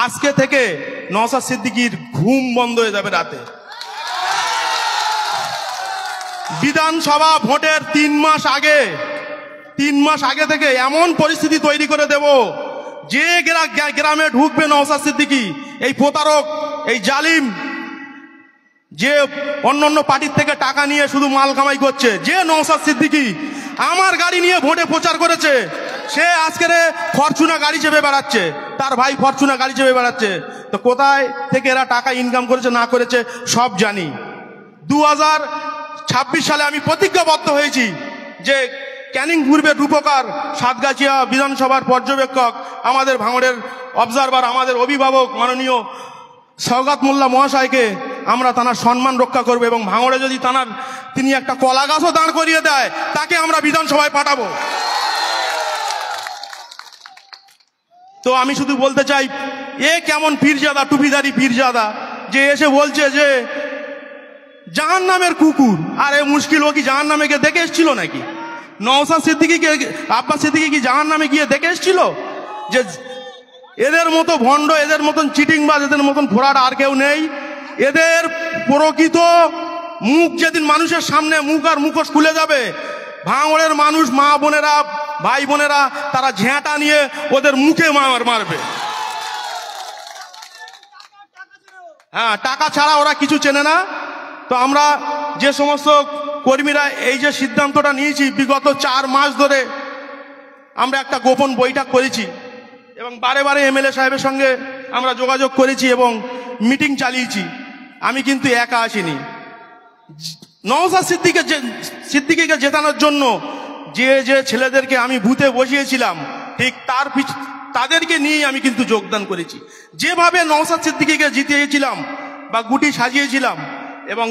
আজকে থেকে নওশাদ সিদ্দিকীর ঘুম বন্ধ হয়ে যাবে রাতে। বিধানসভা ভোটের 3 মাস আগে থেকে এমন পরিস্থিতি তৈরি করে দেব, যে গ্রামে ঢুকবে নওশাদ সিদ্দিকী, এই প্রতারক, এই জালিম, যে অন্য পার্টির থেকে টাকা নিয়ে শুধু মাল কামাই করছে, যে নওশাদ সিদ্দিকী আমার গাড়ি নিয়ে ভোটে প্রচার করেছে, সে আজকের ফরচুনা গাড়ি চেপে বেড়াচ্ছে, তার ভাই ফরচুনা গাড়ি চেপে বেড়াচ্ছে। তো কোথায় থেকে এরা টাকা ইনকাম করেছে না করেছে সব জানি। 2026 সালে আমি প্রতিজ্ঞাবদ্ধ হয়েছি যে ক্যানিং পূর্বের রূপকার, সাতগাছিয়া বিধানসভার পর্যবেক্ষক, আমাদের ভাঙড়ের অবজারভার, আমাদের অভিভাবক মাননীয় সওগাত মোল্লা মহাশয়কে আমরা তানার সম্মান রক্ষা করবো, এবং ভাঙড়ে যদি তিনি একটা কলা গাছও দাঁড় করিয়ে দেয়, তাকে আমরা বিধানসভায় পাঠাবো। তো আমি শুধু বলতে চাই, এ কেমন পীরজাদা, টুপিদারি পীরজাদা, যে এসে বলছে যে জাহান্নামের কুকুর। আরে মুশকিল, ও কি জাহান্নামে গিয়ে দেখে এসেছিল নাকি? নওশাদ সিদ্দিকীকে, আব্বাস সিদ্দিকী কি জাহান্নামে গিয়ে দেখে এসেছিল? যে এদের মতো ভণ্ড, এদের মতন চিটিংবাজ, এদের মতন ফোরাট আর কেউ নেই। এদের প্রকৃত মুখ যেদিন মানুষের সামনে মুখ আর মুখোশ খুলে যাবে, ভাঙড়ের মানুষ, মা বোনেরা, ভাই বোনেরা, তারা ঝেঁটা নিয়ে ওদের মুখে মারবে। হ্যাঁ, টাকা ছাড়া ওরা কিছু চেনে না। তো আমরা যে সমস্ত কর্মীরা এই যে সিদ্ধান্তটা নিয়েছি, বিগত 4 মাস ধরে আমরা একটা গোপন বৈঠক করেছি, এবং বারে বারে এমএলএ সাহেবের সঙ্গে আমরা যোগাযোগ করেছি এবং মিটিং চালিয়েছি। আমি কিন্তু একা আসিনি। নওশাদ সিদ্দিকীকে জেতানোর জন্য যে ছেলেদেরকে আমি বুথে বসিয়েছিলাম, ঠিক তাদেরকে নিয়েই আমি কিন্তু যোগদান করেছি। যেভাবে নওশাদ সিদ্দিকীকে জিতিয়েছিলাম বা গুটি সাজিয়েছিলাম, এবং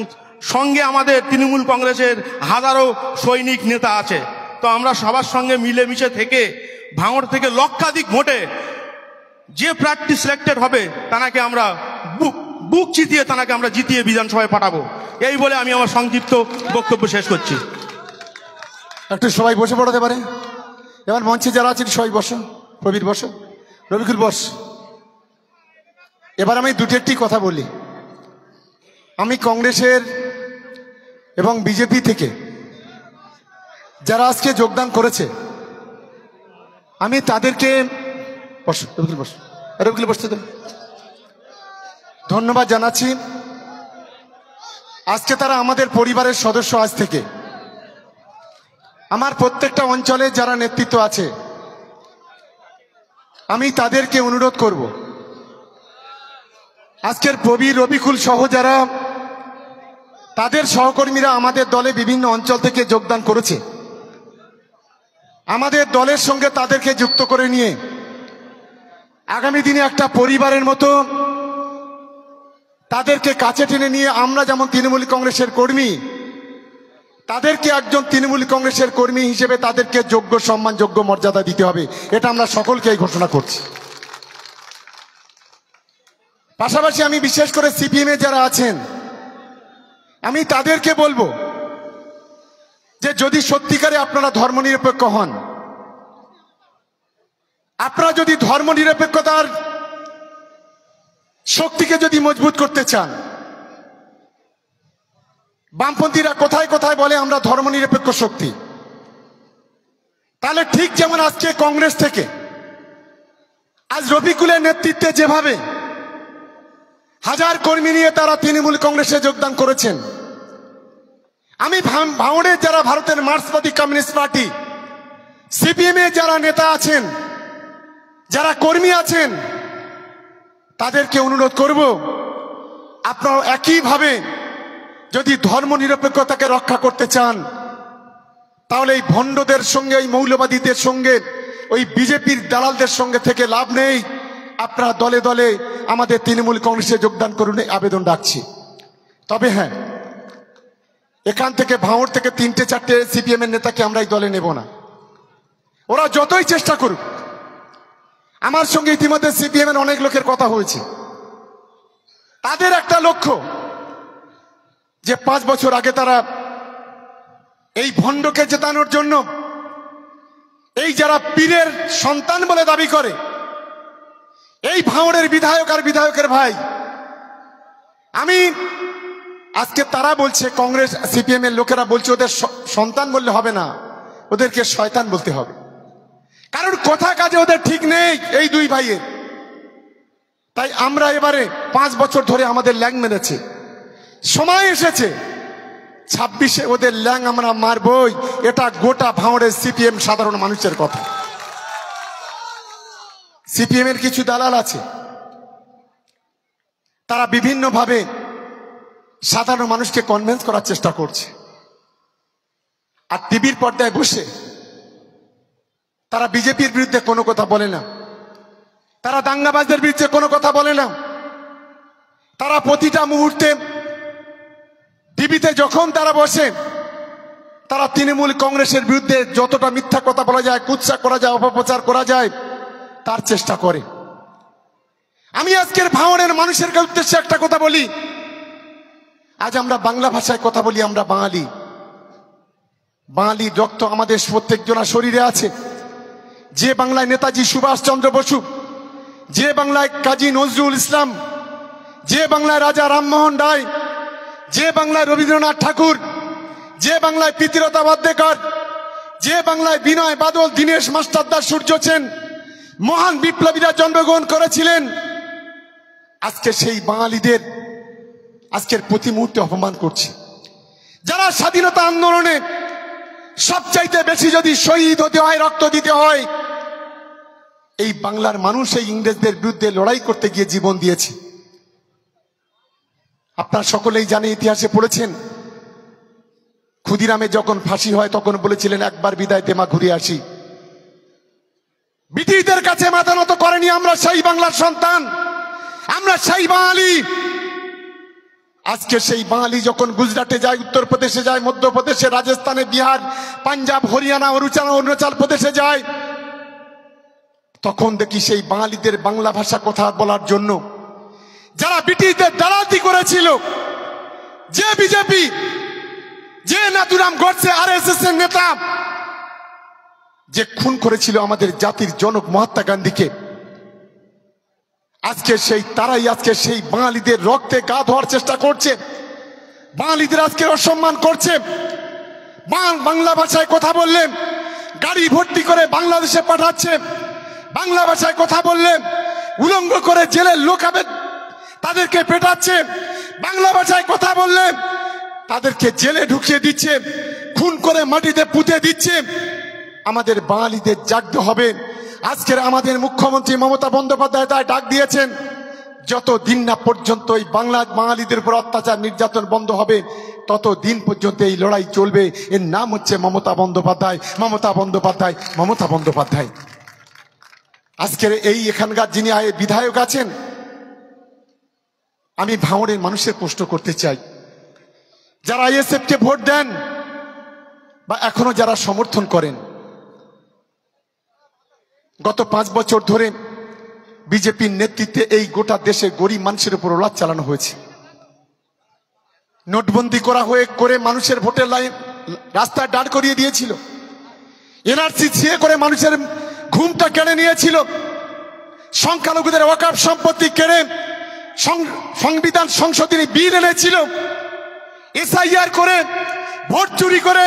সঙ্গে আমাদের তৃণমূল কংগ্রেসের হাজারো সৈনিক নেতা আছে, তো আমরা সবার সঙ্গে মিলেমিশে থেকে ভাঙড় থেকে লক্ষাধিক ভোটে যে প্রার্থী সিলেক্টেড হবে তাকে আমরা বুক চিতিয়ে তাকে আমরা জিতিয়ে বিধানসভায় পাঠাবো। এই বলে আমি আমার সংক্ষিপ্ত বক্তব্য শেষ করছি। একটু সবাই বসে পড়াতে পারে। এবার মঞ্চে যারা আছেন সবাই বসো। প্রবীর বসো, রবিকুল বস। এবার আমি একটি কথা বলি। আমি কংগ্রেসের এবং বিজেপি থেকে যারা আজকে যোগদান করেছে, আমি তাদেরকে ধন্যবাদ জানাচ্ছি। আজকে তারা আমাদের পরিবারের সদস্য। আজ থেকে আমার প্রত্যেকটা অঞ্চলে যারা নেতৃত্ব আছে, আমি তাদেরকে অনুরোধ করব, আজকের প্রবীর, রবিকুল সহ যারা তাদের সহকর্মীরা আমাদের দলে বিভিন্ন অঞ্চল থেকে যোগদান করেছে, আমাদের দলের সঙ্গে তাদেরকে যুক্ত করে নিয়ে আগামী দিনে একটা পরিবারের মতো তাদেরকে কাছে টেনে নিয়ে আমরা যেমন তৃণমূল কংগ্রেসের কর্মী, তাদেরকে একজন তৃণমূল কংগ্রেসের কর্মী হিসেবে তাদেরকে যোগ্য সম্মান, যোগ্য মর্যাদা দিতে হবে। এটা আমরা সকলকেই ঘোষণা করছি। পাশাপাশি আমি বিশেষ করে সিপিএমে যারা আছেন, আমি তাদেরকে বলবো যে যদি সত্যিকারে আপনারা ধর্মনিরপেক্ষ হন, আপনারা যদি ধর্মনিরপেক্ষতার শক্তিকে যদি মজবুত করতে চান, বামপন্থীরা কোথায় কোথায় বলে আমরা ধর্মনিরপেক্ষ শক্তি, তাহলে ঠিক যেমন আজকে কংগ্রেস থেকে আজ রফিকুলের নেতৃত্বে যেভাবে হাজার কর্মী নিয়ে তারা তৃণমূল কংগ্রেসে যোগদান করেছেন, আমি ভাঙড়ের যারা ভারতের মার্ক্সবাদী কমিউনিস্ট পার্টি সিপিএম এ যারা নেতা আছেন, যারা কর্মী আছেন, তাদেরকে অনুরোধ করব আপনারা একইভাবে যদি ধর্মনিরপেক্ষতাকে রক্ষা করতে চান, তাহলে এই ভণ্ডদের সঙ্গে, এই মৌলবাদীদের সঙ্গে, ওই বিজেপির দালালদের সঙ্গে থেকে লাভ নেই। আপনারা দলে দলে আমাদের তৃণমূল কংগ্রেসে যোগদান করুন, আবেদন রাখছি। তবে হ্যাঁ, এখান থেকে ভাঙড় থেকে 3-4টে সিপিএম এর নেতাকে আমরা এই দলে নেব না। ওরা যতই চেষ্টা করুক, আমার সঙ্গে ইতিমধ্যে সিপিএম এর অনেক লোকের কথা হয়েছে। তাদের একটা লক্ষ্য যে 5 বছর আগে তারা এই ভণ্ডকে জেতানোর জন্য, এই যারা পীরের সন্তান বলে দাবি করে, এই ভাঙড়ের বিধায়ক আর বিধায়কের ভাই, আমি আজকে তারা বলছে, কংগ্রেস সিপিএম এর লোকেরা বলছে ওদের সন্তান বললে হবে না, ওদেরকে শয়তান বলতে হবে। কারণ কথা কাজে ওদের ঠিক নেই এই দুই ভাইয়ের। তাই আমরা এবারে 5 বছর ধরে আমাদের ল্যাং মেরেছে, সময় এসেছে 26-এ ওদের ল্যাং আমরা মারবই। এটা গোটা ভাঙড়ের সিপিএম সাধারণ মানুষের কথা। সিপিএম এর কিছু দালাল আছে, তারা বিভিন্নভাবে সাধারণ মানুষকে কনভিন্স করার চেষ্টা করছে, আর টিভির পর্দায় বসে তারা বিজেপির বিরুদ্ধে কোনো কথা বলে না, তারা দাঙ্গাবাজদের বিরুদ্ধে কোনো কথা বলে না। তারা প্রতিটা মুহূর্তে টিভিতে যখন তারা বসে, তারা তৃণমূল কংগ্রেসের বিরুদ্ধে যতটা মিথ্যা কথা বলা যায়, কুৎসা করা যায়, অপপ্রচার করা যায়, তার চেষ্টা করে। আমি আজকের ভাঙড়ের মানুষের উদ্দেশ্যে একটা কথা বলি, আজ আমরা বাংলা ভাষায় কথা বলি, আমরা বাঙালি। বাঙালি রক্ত আমাদের প্রত্যেকজনের শরীরে আছে। যে বাংলায় নেতাজি সুভাষচন্দ্র বসু, যে বাংলায় কাজী নজরুল ইসলাম, যে বাংলায় রাজা রামমোহন রায়, যে বাংলায় রবীন্দ্রনাথ ঠাকুর, যে বাংলায় প্রীতিলতা ওয়াদ্দেদার, যে বাংলায় বিনয় বাদল, দীনেশ মাস্টারদার, সূর্য সেন, মহান বিপ্লবীরা জন্মগ্রহণ করেছিলেন, আজকে সেই বাঙালিদের আজকের প্রতি মুহূর্তে অপমান করছে। যারা স্বাধীনতা আন্দোলনে সবচাইতে বেশি যদি শহীদ হতে হয়, রক্ত দিতে হয়, এই বাংলার মানুষ এই ইংরেজদের বিরুদ্ধে লড়াই করতে গিয়ে জীবন দিয়েছে। আপনারা সকলেই জানে, ইতিহাসে পড়েছেন, ক্ষুদিরামে যখন ফাঁসি হয় তখন বলেছিলেন একবার বিদায় দে মা ঘুরে আসি। ব্রিটিশদের কাছে মাথা নত করেনি। আমরা সেই বাংলার সন্তান, আমরা সেই বাঙালি। আজকে সেই বাঙালি যখন গুজরাটে যায়, উত্তরপ্রদেশে যায়, মধ্যপ্রদেশে, রাজস্থানে, বিহার, পাঞ্জাব, হরিয়ানা, অরুণাচল প্রদেশে যায়, তখন দেখি সেই বাঙালিদের বাংলা ভাষা কথা বলার জন্য যারা ব্রিটিশদের দালালি করেছিল, যে বিজেপি, যে নাথুরাম গডসে আরএসএস এর নেতা, যে খুন করেছিল আমাদের জাতির জনক মহাত্মা গান্ধীকে, আজকে সেই তারাই আজকে সেই বাঙালিদের রক্তে গা ধোয়ার চেষ্টা করছে, বাঙালিদের আজকে অসম্মান করছে। বাংলা ভাষায় কথা বললে গাড়ি ভর্তি করে বাংলাদেশে পাঠাচ্ছে, বাংলা ভাষায় কথা বললে উলঙ্গ করে জেলের লোকাবে তাদেরকে পেটাচ্ছে, বাংলা ভাষায় কথা বললে তাদেরকে জেলে ঢুকিয়ে দিচ্ছে, খুন করে মাটিতে পুঁতে দিচ্ছে। আমাদের বাঙালিদের জাগতে হবে। আজকের আমাদের মুখ্যমন্ত্রী মমতা বন্দ্যোপাধ্যায় তাই ডাক দিয়েছেন, যতদিন না পর্যন্ত এই বাঙালিদের উপর অত্যাচার নির্যাতন বন্ধ হবে, ততদিন পর্যন্ত এই লড়াই চলবে। এর নাম হচ্ছে মমতা বন্দ্যোপাধ্যায়, মমতা বন্দ্যোপাধ্যায়, মমতা বন্দ্যোপাধ্যায়। আজকের এই এখানকার যিনি বিধায়ক আছেন, আমি ভাঙড়ের মানুষের প্রশ্ন করতে চাই, যারা আইএসএফ কে ভোট দেন বা এখনো যারা সমর্থন করেন, গত 5 বছর ধরে বিজেপির নেতৃত্বে এই গোটা দেশে গরিব মানুষের উপর ওলাদ চালানো হয়েছে। নোটবন্দি করে মানুষের ভোটের লাইন রাস্তায় দাঁড় করিয়ে দিয়েছিল। এনআরসি ছিঁড়ে করে মানুষের ঘুমটা কেড়ে নিয়েছিল। সংখ্যালঘুদের ওয়াকফ সম্পত্তি কেড়ে সংবিধান সংশোধনী বিল এনেছিল। এসআইআর করে ভোট চুরি করে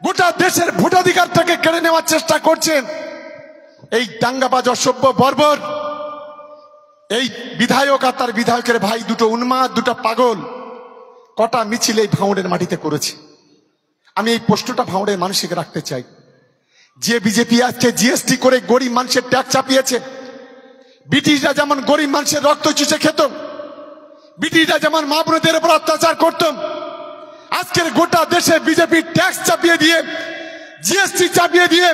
গোটা দেশের ভোটাধিকারটাকে কেড়ে নেওয়ার চেষ্টা করছেন এই দাঙ্গাবাজ অসভ্য বর্বর এই বিধায়ক আর তার বিধায়কের ভাই, দুটো উন্মাদ, দুটো পাগল, কটা মিছিল এই ভাঙড়ের মাটিতে করেছে। আমি এই প্রশ্নটা ভাঙড়ের মানুষকে রাখতে চাই, যে বিজেপি আজকে জিএসটি করে গরিব মানুষের ট্যাক্স চাপিয়েছে। ব্রিটিশরা যেমন গরিব মানুষের রক্ত চুষে খেত, ব্রিটিশরা যেমন মা বোনদের উপর অত্যাচার করত, আজকের গোটা দেশে বিজেপি ট্যাক্স চাপিয়ে দিয়ে, জিএসটি চাপিয়ে দিয়ে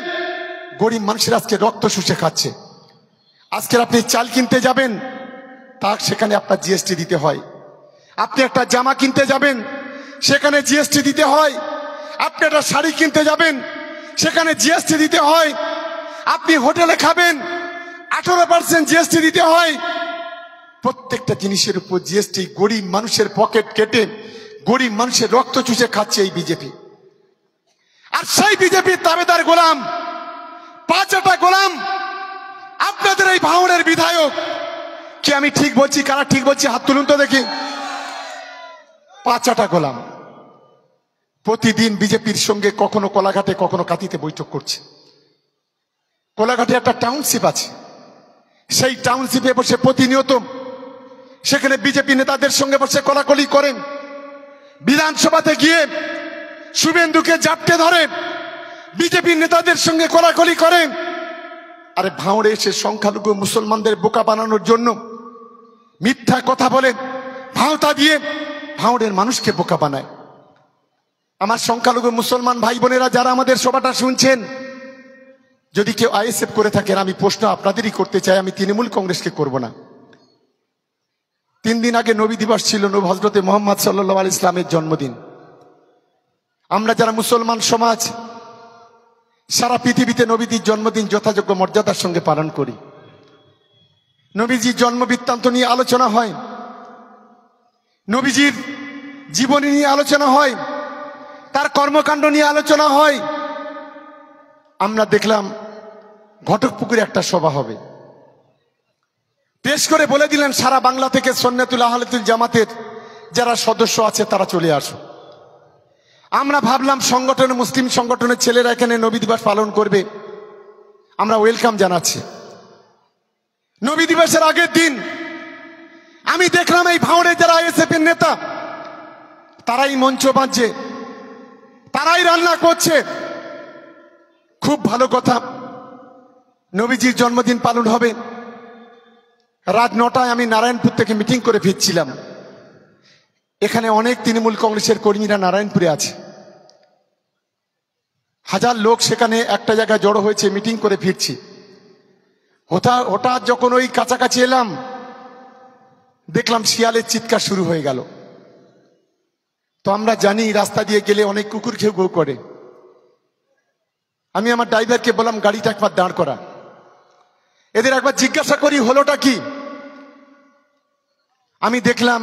গরিব মানুষের আজকে রক্ত শুষে খাচ্ছে। আজকের আপনি চাল কিনতে যাবেন, তার সেখানে আপনার জিএসটি দিতে হয়। আপনি একটা জামা কিনতে যাবেন, সেখানে জিএসটি দিতে হয়। আপনি একটা শাড়ি কিনতে যাবেন, সেখানে জিএসটি দিতে হয়। আপনি হোটেলে খাবেন, 18% জিএসটি দিতে হয়। প্রত্যেকটা জিনিসের উপর জিএসটি। গরিব মানুষের পকেট কেটে গরিব মানুষের রক্ত চুষে খাচ্ছে এই বিজেপি। আর সেই বিজেপির দাবেদার গোলাম, 5টা গোলাম আপনাদের এই ভাঙড়ের বিধায়ক। কি আমি ঠিক বলছি? কারা ঠিক বলছি হাত তুলুন তো দেখি। 5টা গোলাম প্রতিদিন বিজেপির সঙ্গে কখনো কোলাঘাটে কখনো কাঁথিতে বৈঠক করছে। কোলাঘাটে একটা টাউনশিপ আছে, সেই টাউনশিপে বসে প্রতিনিয়ত সেখানে বিজেপি নেতাদের সঙ্গে বসে কোলাকুলি করেন। বিধানসভাতে গিয়ে শুভেন্দুকে জাপটে ধরে বিজেপি নেতাদের সঙ্গে কোলাকুলি করেন। আরে ভাঙড়ে এসে সংখ্যালঘু মুসলমানদের বোকা বানানোর জন্য মিথ্যা কথা বলে, ভাওতা দিয়ে ভাঙড়ের মানুষকে বোকা বানায়। আমার সংখ্যালঘু মুসলমান ভাই বোনেরা যারা আমাদের সভাটা শুনছেন, যদি কেউ আইএসএফ করে থাকেন, আমি প্রশ্ন আপনাদেরই করতে চাই, আমি তৃণমূল কংগ্রেসকে করব না। 3 দিন আগে নবী দিবস ছিল, হযরতে মুহাম্মদ সাল্লাল্লাহু আলাইহি ইসলামের জন্মদিন। আমরা যারা মুসলমান সমাজ সারা পৃথিবীতে নবীজির জন্মদিন যথাযোগ্য মর্যাদার সঙ্গে পালন করি। নবীজির জন্ম বৃত্তান্ত নিয়ে আলোচনা হয়, নবীজির জীবনী নিয়ে আলোচনা হয়, তার কর্মকাণ্ড নিয়ে আলোচনা হয়। আমরা দেখলাম ঘটকপুকুরে একটা সভা হবে, পেশ করে বলে দিলেন সারা বাংলা থেকে সুন্নাতুল আহলে জামাতের যারা সদস্য আছে তারা চলে আসো। আমরা ভাবলাম সংগঠনে মুসলিম সংগঠনের ছেলেরা এখানে নবী দিবস পালন করবে, আমরা ওয়েলকাম জানাচ্ছি। নবী দিবসের আগের দিন আমি দেখলাম এই ভাঙড়ে যারা আইএসএফ এর নেতা তারাই মঞ্চ বাঁধছে, তারাই রান্না করছে। খুব ভালো কথা, নবীজির জন্মদিন পালন হবে। রাত 9টায় আমি নারায়ণপুর থেকে মিটিং করে ফিরছিলাম। এখানে অনেক তৃণমূল কংগ্রেসের কর্মীরা নারায়ণপুরে আছে, 1000 লোক সেখানে একটা জায়গায় জড়ো হয়েছে, মিটিং করে ফিরছি। হঠাৎ যখন ওই কাছাকাছি এলাম, দেখলাম শিয়ালের চিৎকার শুরু হয়ে গেল। তো আমরা জানি রাস্তা দিয়ে গেলে অনেক কুকুর ঘেউ ঘেউ করে। আমি আমার ড্রাইভারকে বললাম গাড়িটা একবার দাঁড় করা, এদের একবার জিজ্ঞাসা করি হলোটা কি। আমি দেখলাম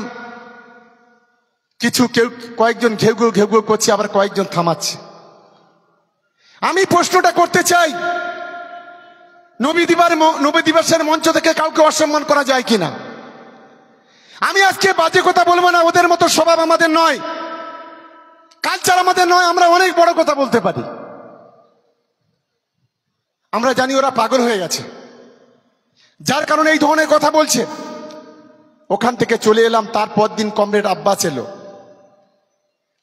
কয়েকজন ঘেউ ঘেউ করছে, আবার কয়েকজন থামাচ্ছে। আমি প্রশ্নটা করতে চাই, নবী দিবসের মঞ্চ থেকে কাউকে অসম্মান করা যায় কিনা? আমি আজকে বাজে কথা বলবো না, ওদের মতো স্বভাব আমাদের নয়, কালচার আমাদের নয়। আমরা অনেক বড় কথা বলতে পারি। আমরা জানি ওরা পাগল হয়ে গেছে, যার কারণে এই ধরনের কথা বলছে। ওখান থেকে চলে এলাম, তারপর দিন কমরেড আব্বাস এলো।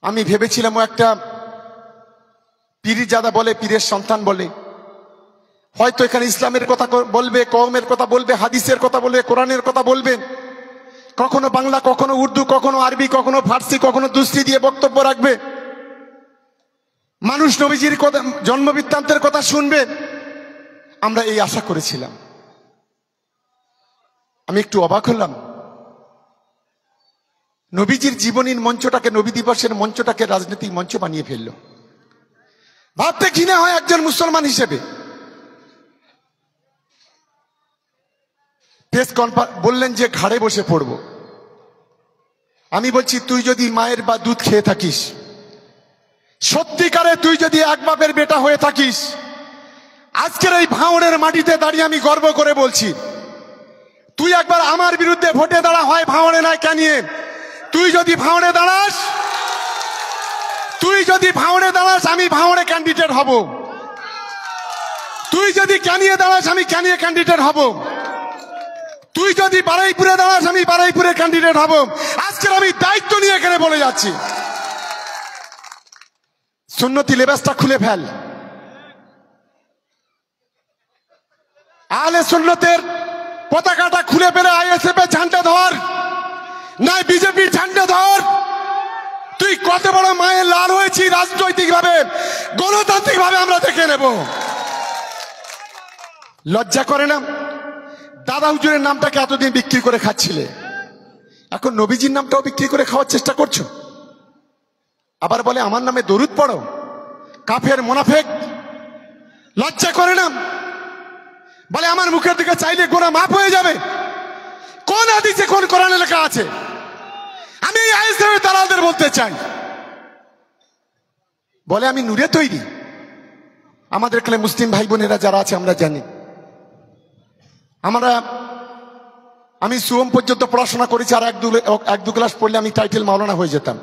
আমি ভেবেছিলাম ও একটা পীরজাদা বলে, পীরের সন্তান বলে, হয়তো এখানে ইসলামের কথা বলবে, কওমের কথা বলবে, হাদিসের কথা বলবে, কোরআনের কথা বলবে, কখনো বাংলা, কখনো উর্দু, কখনো আরবি, কখনো ফার্সি, কখনো দুসরি দিয়ে বক্তব্য রাখবে। মানুষ নবীজির কথা, জন্মবৃত্তান্তের কথা শুনবে, আমরা এই আশা করেছিলাম। আমি একটু অবাক হলাম, নবীজির জীবনীর মঞ্চটাকে, নবী দিবসের মঞ্চটাকে রাজনৈতিক মঞ্চ বানিয়ে ফেললো। ভাবতে ঘৃণা হয় একজন মুসলমান হিসেবে। প্রেস কনফারেন্স বললেন যে ঘাড়ে বসে পড়ব। আমি বলছি, তুই যদি মায়ের বা দুধ খেয়ে থাকিস, সত্যিকারে তুই যদি এক বাপের বেটা হয়ে থাকিস, আজকের এই ভাঙড়ের মাটিতে দাঁড়িয়ে আমি গর্ব করে বলছি, তুই একবার আমার বিরুদ্ধে ভোটে দাঁড়া, হয় ভাঙড়ে নয় ক্যানিয়ে। তুই যদি ভাঙড়ে দাঁড়াস, আমি ভাঙড়ে ক্যান্ডিডেট হব। তুই যদি ক্যানিয়ে দাঁড়াস, আমি ক্যানিয়ে ক্যান্ডিডেট হব। তুই যদি বারুইপুরে দাঁড়াস, আমি বারুইপুরে ক্যান্ডিডেট হব। আজকের আমি দায়িত্ব নিয়ে এখানে বলে যাচ্ছি, সুন্নতি লেবাসটা খুলে ফেল। আহলে সুন্নতের পতাকাটা খুলে ফেলে আইএসএফ এর ঝান্ডা ধর, নাই বিজেপির ঝান্ডা ধর। তুই কত বড় মায়ের লাল হয়েছি, রাজনৈতিক ভাবে, গণতান্ত্রিক ভাবে আমরা দেখে নেব। লজ্জা করে না? দাদা হুজুরের নামটাকে এতদিন বিক্রি করে খাচ্ছিলে, এখন নবীজির নামটাও বিক্রি করে খাওয়ার চেষ্টা করছো। আবার বলে আমার নামে দরুদ পড়ো, কাফের মুনাফিক। লজ্জা করে না? বলে আমার মুখের দিকে চাইলে গোনা মাফ হয়ে যাবে। কোন হাদিসে, কোন কোরআনে লেখা আছে? আমি আইএসএফের দালালদের বলতে চাই, বলে আমি নূরে তৈরি। আমাদের এখানে মুসলিম ভাই বোনেরা যারা আছে আমরা জানি, আমি সুম পর্যন্ত পড়াশোনা করেছি, আর এক দু ক্লাস পড়লে আমি টাইটেল মাওলানা হয়ে যেতাম।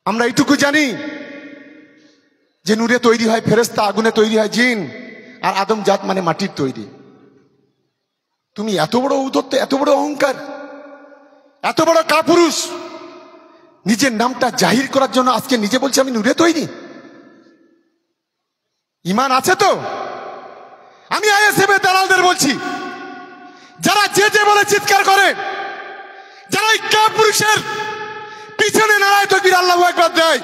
আমরা এইটুকু জানি যে নূরে তৈরি হয় ফেরেশতা, আগুনে তৈরি হয় জিন, আর আদম জাত মানে মাটির তৈরি। তুমি এত বড় ঔদ্ধত্য, এত বড় অহংকার, এত বড় কাপুরুষ, নিজের নামটা জাহির করার জন্য আজকে নিজে বলছে আমি নূরে তৈরি। ঈমান আছে তো? আমি আইএসএফ এর দালালদের বলছি, যারা যে বলে চিৎকার করে, যারা এই কাপুরুষের পিছনে নারায় তাকবীর আল্লাহু আকবার দেয়,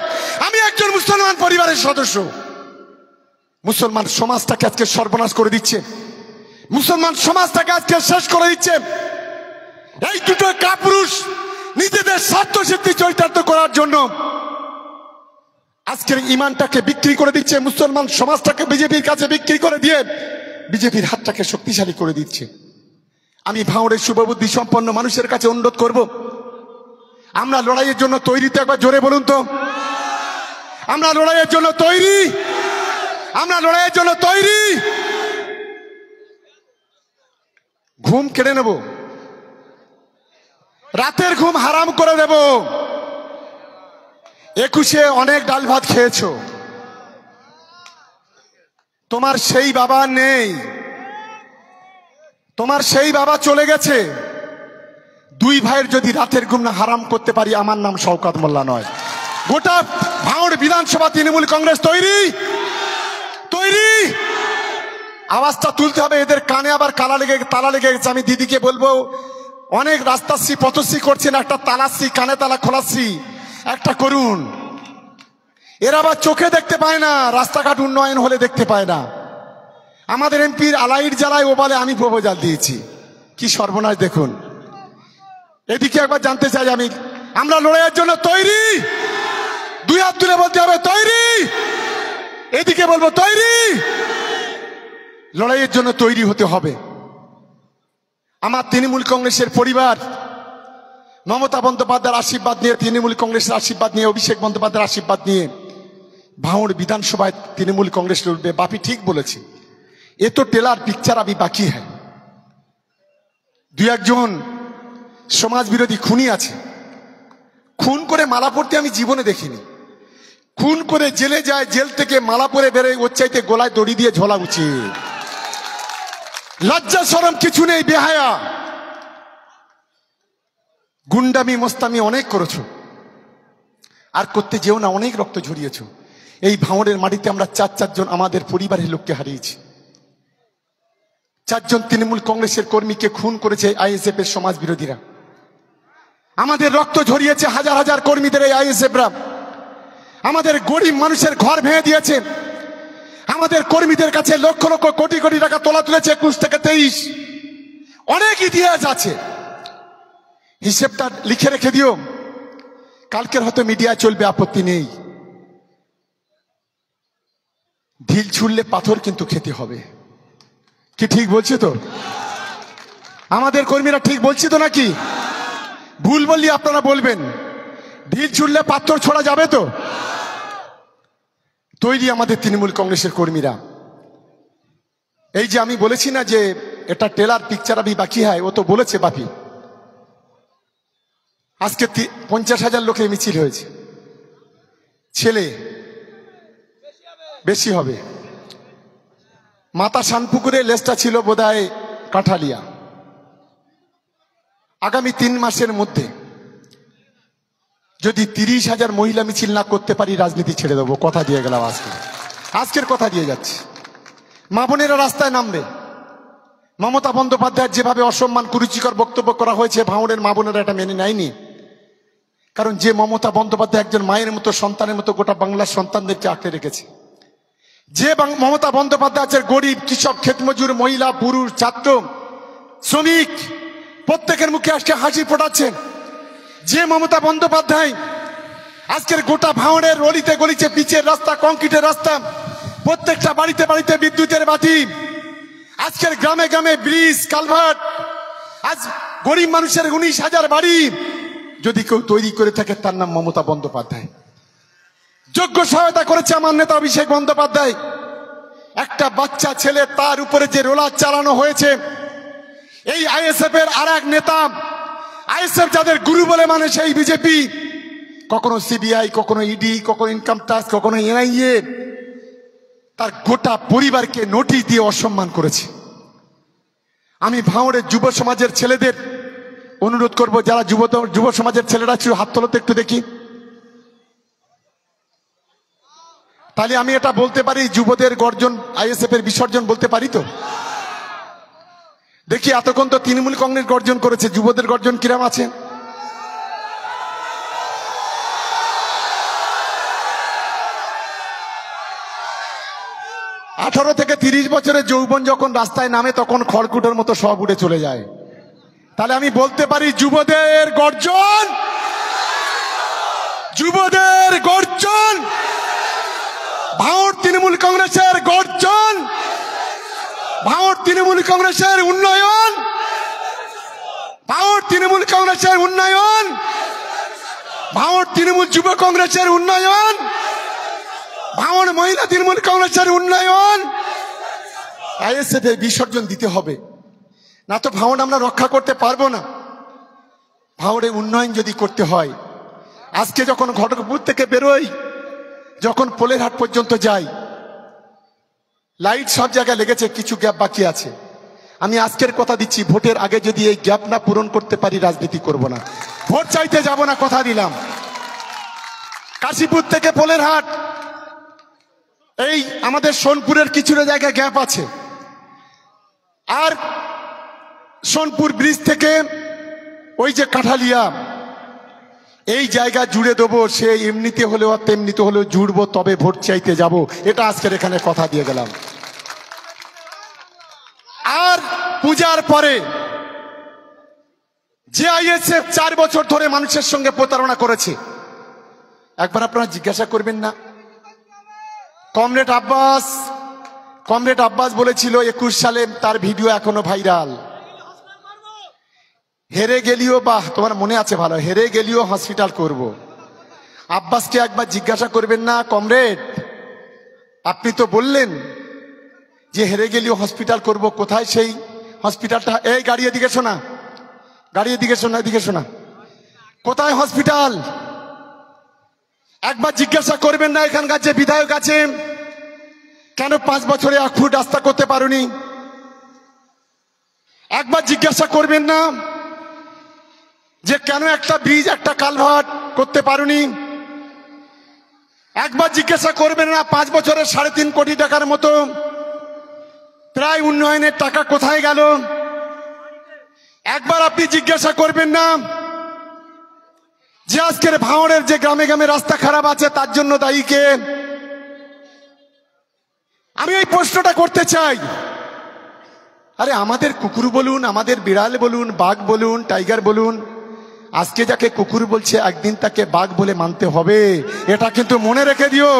আমি একজন মুসলমান পরিবারের সদস্য। মুসলমান সমাজটাকে আজকে সর্বনাশ করে দিচ্ছে, মুসলমান সমাজটাকে আজকে শেষ করে দিচ্ছে। এই দুটো কাপুরুষ নিজেদের স্বার্থ সিদ্ধি চরিতার্থ করার জন্য আজকের ইমানটাকে বিক্রি করে দিচ্ছে, মুসলমান সমাজটাকে বিজেপির কাছে বিক্রি করে দিয়ে বিজেপির হাতটাকে শক্তিশালী করে দিচ্ছে। আমি ভাঙড়ের শুভবুদ্ধি সম্পন্ন মানুষের কাছে অনুরোধ করব, আমরা লড়াইয়ের জন্য তৈরি তো? একবার জোরে বলুন তো, আমরা লড়াইয়ের জন্য তৈরি? আমরা লড়াইয়ের জন্য তৈরি? ঘুম কেড়ে নেব, রাতের ঘুম হারাম করে দেব। 21-এ অনেক ডাল ভাত খেয়েছো, তোমার সেই বাবা নেই, তোমার সেই বাবা চলে গেছে। দুই ভাইয়ের যদি রাতের ঘুম না হারাম করতে পারি, আমার নাম শওকত মোল্লা নয়। গোটা ভাঙড় বিধানসভা তৃণমূল কংগ্রেস তৈরি? তৈরি? আওয়াজটা তুলতে হবে। এদের কানে আবার তালা লেগে গেছে। আমি দিদিকে বলবো, অনেক রাস্তাশ্রী পথশ্রী করছেন, একটা তালাশ্রী, কানে তালা খোলাশ্রী একটা করুন। এরা আবার চোখে দেখতে পায় না, রাস্তাঘাট উন্নয়ন হলে দেখতে পায় না। আমাদের এমপির আলাইট জ্বালায়, ও বলে আমি প্রপোজাল দিয়েছি। কি সর্বনাশ দেখুন। এদিকে একবার জানতে চাই আমি, আমরা লড়াইয়ের জন্য তৈরি? দুই হাত তুলে বলতে হবে তৈরি। এদিকে বলবো তৈরি। লড়াইয়ের জন্য তৈরি হতে হবে। আমার তৃণমূল কংগ্রেসের পরিবার মমতা বন্দ্যোপাধ্যায়ের আশীর্বাদ নিয়ে, তৃণমূল কংগ্রেসের আশীর্বাদ নিয়ে, অভিষেক বন্দ্যোপাধ্যায়ের আশীর্বাদ নিয়ে ভাঙড় বিধানসভায় তৃণমূল কংগ্রেস লড়বে। বাপি ঠিক বলেছে, এ তো টেলার পিকচার আবি বাকি হ্যায়। দুই একজন সমাজ বিরোধী খুনি আছে, খুন করে মালা পরতে আমি জীবনে দেখিনি। খুন করে জেলে যায়, জেল থেকে মালা পরে বেরোয়, ওর চাইতে গলায় দড়ি দিয়ে ঝোলা উচিত। লজ্জা শরম কিছু নেই, বেহায়া। গুন্ডামি মস্তামি অনেক করেছো, আর করতে যেও না, অনেক রক্ত ঝরিয়েছ। এই ভাঙড়ের মাটিতে আমরা চারজন আমাদের পরিবারের লোককে হারিয়েছি। 4 জন তৃণমূল কংগ্রেসের কর্মীকে খুন করেছে আইএসএফ এর সমাজ বিরোধীরা। আমাদের রক্ত ঝরিয়েছে হাজার হাজার কর্মীদের এই আইএসএফরা। আমাদের গরিব মানুষের ঘর ভেঙে দিয়েছে। আমাদের কর্মীদের কাছে লক্ষ লক্ষ কোটি কোটি টাকা তোলা তুলেছে 21 থেকে 23। অনেক ইতিহাস আছে, হিসেবটা লিখে রেখে দিও, কালকের হয়তো মিডিয়া চলবে, আপত্তি নেই। ঢিল ছুড়লে পাথর কিন্তু খেতে হবে, কি ঠিক বলছি তো? আমাদের কর্মীরা ঠিক বলছি তো নাকি? ভুল বললি আপনারা বলবেন। ঢিল ছুড়লে পাথর ছোড়া যাবে তো? তৈরি আমাদের তৃণমূল কংগ্রেসের কর্মীরা। এই যে আমি বলেছি না যে এটা টেলার পিকচার আবি বাকি হয়, ও তো বলেছে বাপি। আজকে 50,000 লোকের মিছিল হয়েছে, ছেলে বেশি হবে। মাতা শানপুকুরে, লেজটা ছিল বোধহয় কাঠালিয়া। আগামী 3 মাসের মধ্যে যদি 30,000 মহিলা মিছিল না করতে পারি, রাজনীতি ছেড়ে দেবো, কথা দিয়ে গেলাম। আজকের কথা দিয়ে যাচ্ছি। মা বোনেরা রাস্তায় নামবে। মমতা বন্দ্যোপাধ্যায়ের যেভাবে অসম্মান কুরুচিকর বক্তব্য করা হয়েছে, ভাঙড়ের মা বোনেরা এটা মেনে নেয়নি। কারণ যে মমতা বন্দ্যোপাধ্যায় একজন মায়ের মতো, সন্তানের মতো গোটা বাংলার সন্তানদেরকে আঁকড়ে রেখেছে, যে মমতা বন্দ্যোপাধ্যায় আছে গরিব, কৃষক, ক্ষেতমজুর, মহিলা, পুরুষ, ছাত্র, শ্রমিক প্রত্যেকের মুখে আজকে হাসি ফোটাচ্ছেন, যে মমতা বন্দ্যোপাধ্যায় আজকের গোটা ভাঙড়ের অলিতে গলিতে পিচের রাস্তা, কংক্রিটের রাস্তা, প্রত্যেকটা বাড়িতে বাড়িতে বিদ্যুতের বাতি, আজকের গ্রামে গ্রামে ব্রিজ, কালভার্ট, আজ গরিব মানুষের 19,000 বাড়ি যদি কেউ তৈরি করে থাকে, তার নাম মমতা বন্দ্যোপাধ্যায়। যোগ্য সহায়তা করেছে আমার নেতা অভিষেক বন্দ্যোপাধ্যায়। একটা বাচ্চা ছেলে, তার উপরে যে রোলার চালানো হয়েছে, এই আইএসএফ এর আর এক নেতা, আইএসএফ যাদের গুরু বলে মানে সেই বিজেপি, কখনো সিবিআই, কখনো ইডি, কখনো ইনকাম ট্যাক্স, কখনো এনআইএ, তার গোটা পরিবারকে নোটিশ দিয়ে অসম্মান করেছে। আমি ভাঙড়ের যুব সমাজের ছেলেদের অনুরোধ করব, যারা যুব সমাজের ছেলেরা ছিল, হাত তোলো তো একটু দেখি। তাহলে আমি এটা বলতে পারি, যুবদের গর্জন, আইএসএফ এর বিসর্জন বলতে পারি তো? দেখি, এতক্ষণ তো তৃণমূল কংগ্রেস গর্জন করেছে, যুবদের গর্জন কিরাম আছে? আঠারো থেকে 30 বছরের যৌবন যখন রাস্তায় নামে, তখন খড়কুটোর মতো সব উড়ে চলে যায়। তাহলে আমি বলতে পারি, যুবদের গর্জন, যুবদের গর্জন, ভাঙড় তৃণমূল কংগ্রেসের গর্জন, ভাঙড় তৃণমূল কংগ্রেসের উন্নয়ন, ভাঙড় তৃণমূল কংগ্রেসের উন্নয়ন, ভাঙড় তৃণমূল যুব কংগ্রেসের উন্নয়ন, ভাঙড় মহিলা তৃণমূল কংগ্রেসের উন্নয়ন। আইএসএফ এর বিসর্জন দিতে হবে, না তো ভাঙড় আমরা রক্ষা করতে পারবো না। ভাঙড়ে উন্নয়ন যদি করতে হয়, আজকে যখন ঘটকপুর থেকে বেরোই, যখন পোলেরহাট পর্যন্ত যাই, লাইট সব জায়গায় লেগেছে, কিছু গ্যাপ বাকি আছে। আমি আজকের কথা দিচ্ছি, ভোটের আগে যদি এই গ্যাপ না পূরণ করতে পারি, রাজনীতি করব না, ভোট চাইতে যাব না, কথা দিলাম। কাশীপুর থেকে পোলেরহাট, এই আমাদের সোনপুরের কিছুটা জায়গায় গ্যাপ আছে, আর সোনপুর ব্রিজ থেকে ওই যে কাঠালিয়া, এই জায়গা জুড়ে দেবো। সে এমনিতে হলেও আর তেমনিতে হলেও জুড়বো, তবে ভোট চাইতে যাব। এটা আজকের এখানে কথা দিয়ে গেলাম। আর পূজার পরে যে আইএসএফ 4 বছর ধরে মানুষের সঙ্গে প্রতারণা করেছে, একবার আপনারা জিজ্ঞাসা করবেন না? কমরেড আব্বাস বলেছিল 21 সালে, তার ভিডিও এখনো ভাইরাল, হেরে গেলিও, বাহ তোমার মনে আছে ভালো, হেরে গেলিও হসপিটাল করব। আব্বাসকে একবার জিজ্ঞাসা করবেন না, কমরেড আপনি তো বললেন যে হেরে গেলিও হসপিটাল করব, কোথায় সেই হসপিটালটা? এই গাড়ি এদিকে শোনা, গাড়ি এদিকে শোনা, এদিকে শোনা, কোথায় হসপিটাল? একবার জিজ্ঞাসা করবেন না এখানকার যে বিধায়ক আছে, কেন 5 বছরে 1 ফুট রাস্তা করতে পারোনি? একবার জিজ্ঞাসা করবেন না যে কেন একটা ব্রিজ, একটা কালভার্ট করতে পারোনি? একবার জিজ্ঞাসা করবেন না 5 বছরে 3.5 কোটি টাকার মতো প্রায় উন্নয়নের টাকা কোথায় গেল? একবার আপনি জিজ্ঞাসা করবেন না যে আজকের ভাঙড়ের যে গ্রামে গ্রামে রাস্তা খারাপ আছে, তার জন্য দায়ী কে? আমি এই প্রশ্নটা করতে চাই। আরে আমাদের কুকুর বলুন, আমাদের বিড়াল বলুন, বাঘ বলুন, টাইগার বলুন, আজকে যাকে কুকুর বলছে একদিন তাকে বাঘ বলে মানতে হবে, এটা কিন্তু মনে রেখে দিও।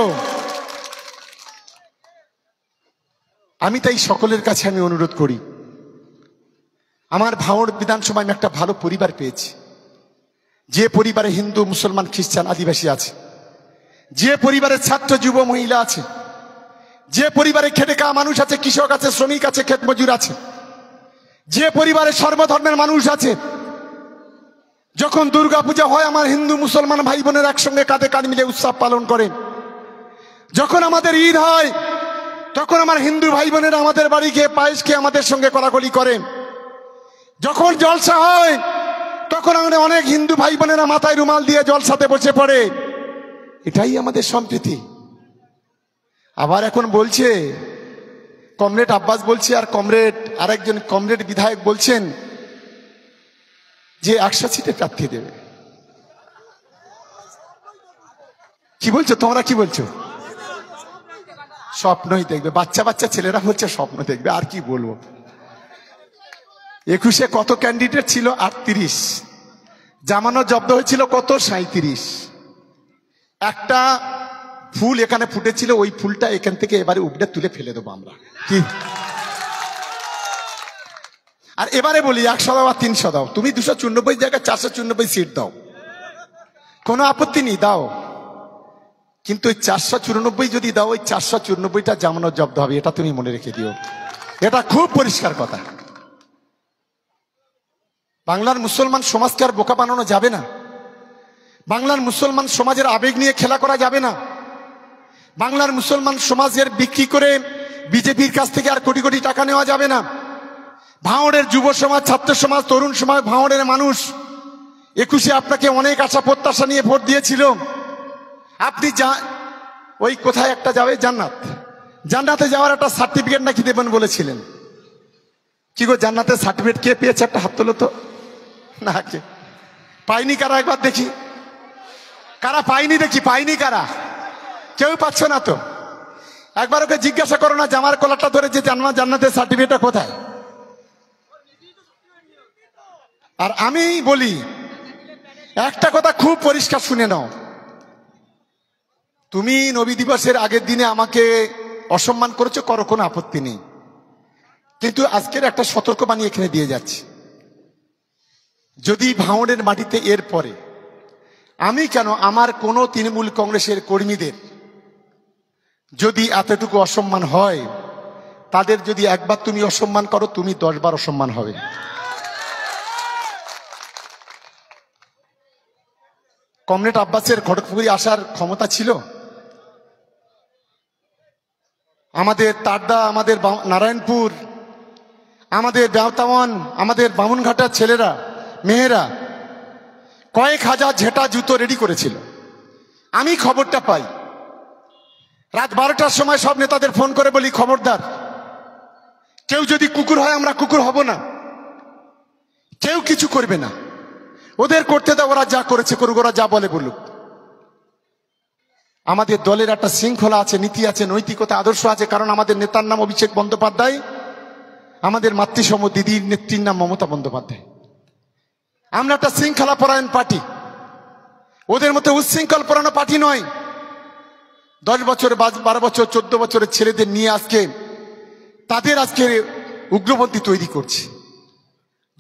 আমি তাই সকলের কাছে আমি অনুরোধ করি, আমার ভাঙড় বিধানসভায় আমি একটা ভালো পরিবার পেয়েছি, যে পরিবারে হিন্দু, মুসলমান, খ্রিস্টান, আদিবাসী আছে, যে পরিবারে ছাত্র, যুব, মহিলা আছে, যে পরিবারে খেটে খাওয়া মানুষ আছে, কৃষক আছে, শ্রমিক আছে, ক্ষেত মজুর আছে, যে পরিবারে সর্বধর্মের মানুষ আছে। যখন দুর্গাপূজা হয় আমার হিন্দু মুসলমান ভাই বোনের একসঙ্গে কাঁধে কাঁধ মিলে উৎসব পালন করে। যখন আমাদের ঈদ হয় তখন আমার হিন্দু ভাই বোনেরা আমাদের বাড়ি গিয়ে পায়েস খেয়ে আমাদের সঙ্গে কোলাকুলি করে। যখন জলসা হয় তখন আমাদের অনেক হিন্দু ভাই বোনেরা মাথায় রুমাল দিয়ে জলসাতে বসে পড়ে। এটাই আমাদের সম্প্রীতি। আবার এখন বলছে কমরেড আব্বাস বলছে, আর কমরেড আরেকজন কমরেড বিধায়ক বলছেন যে 100 সিটে প্রার্থী দেবে। কি বলছো তোমরা, কি বলছো? স্বপ্নই দেখবে, বাচ্চা বাচ্চা ছেলেরা হচ্ছে স্বপ্ন দেখবে, আর কি বলবো। 21-এ কত ক্যান্ডিডেট ছিল? 38। জামানত জব্দ হয়েছিল কত? 37। একটা ফুল এখানে ফুটেছিল, ওই ফুলটা এখান থেকে এবারে উপড়ে তুলে ফেলে দেবো আমরা, কি? আর এবারে বলি 100 দাও আর 300 দাও, তুমি 294 জায়গায় 494 সিট দাও, কোনো আপত্তি নেই, দাও। কিন্তু ওই 494 যদি দাও, ওই 494টা জামানত জব্দ হবে, এটা তুমি মনে রেখে দিও, এটা খুব পরিষ্কার কথা। বাংলার মুসলমান সমাজকে আর বোকা বানানো যাবে না। বাংলার মুসলমান সমাজের আবেগ নিয়ে খেলা করা যাবে না। বাংলার মুসলমান সমাজের বিক্রি করে বিজেপির কাছ থেকে আর কোটি কোটি টাকা নেওয়া যাবে না। ভাঙড়ের যুব সমাজ, ছাত্র সমাজ, তরুণ সমাজ, ভাঙড়ের মানুষ 21-এ আপনাকে অনেক আশা প্রত্যাশা নিয়ে ভোট দিয়েছিল। আপনি ওই কোথায় একটা যাবে, জান্নাতে যাওয়ার একটা সার্টিফিকেট নাকি দেবেন বলেছিলেন। কি গো, জান্নাতের সার্টিফিকেট কে পেয়েছে? একটা হাত তোলো তো। না, কে পাইনি? কারা একবার দেখি, কারা পাইনি দেখি, পাইনি কারা? কেউ পাচ্ছ না তো? একবার ওকে জিজ্ঞাসা করো না, জামার কলারটা ধরে যে জান্নাতের সার্টিফিকেটটা কোথায়? আর আমি বলি একটা কথা খুব পরিষ্কার শুনে নাও, তুমি নবী দিবসের আগের দিনে আমাকে অসম্মান করেছো, করো, কোনো আপত্তি নেই, কিন্তু আজকের একটা সতর্কবাণী এখানে দিয়ে যাচ্ছি। যদি ভাঙড়ের মাটিতে এর পরে আমি কেন, আমার কোন তৃণমূল কংগ্রেসের কর্মীদের যদি এতটুকু অসম্মান হয়, তাদের যদি একবার তুমি অসম্মান করো, তুমি 10 বার অসম্মান হবে। কমরেড আব্বাসের খড়গপুরে আসার ক্ষমতা ছিল? আমাদের তারদা, আমাদের নারায়ণপুর, আমাদের দেওতাওয়ান, আমাদের বামুনঘাটার ছেলেরা, মেয়েরা কয়েক হাজার ঝেঁটা জুতো রেডি করেছিল। আমি খবরটা পাই রাত 12টার সময়, সব নেতাদের ফোন করে বলি, খবরদার, কেউ যদি কুকুর হয় আমরা কুকুর হব না, কেউ কিছু করবে না, ওদের করতে দাও, ওরা যা করেছে করুক, ওরা যা বলে বলুক। আমাদের দলের একটা শৃঙ্খলা আছে, নীতি আছে, নৈতিকতা, আদর্শ আছে, কারণ আমাদের নেতার নাম অভিষেক বন্দ্যোপাধ্যায়, আমাদের মাতৃসম দিদির নেত্রীর নাম মমতা বন্দ্যোপাধ্যায়। আমরা একটা শৃঙ্খলা পরায়ণ পার্টি, ওদের মতো উচ্ছৃঙ্খল পরায়ণ পার্টি নয়। 10 বছর, 12 বছর, 14 বছরের ছেলেদের নিয়ে আজকে তাদের আজকে উগ্রপন্থী তৈরি করছে।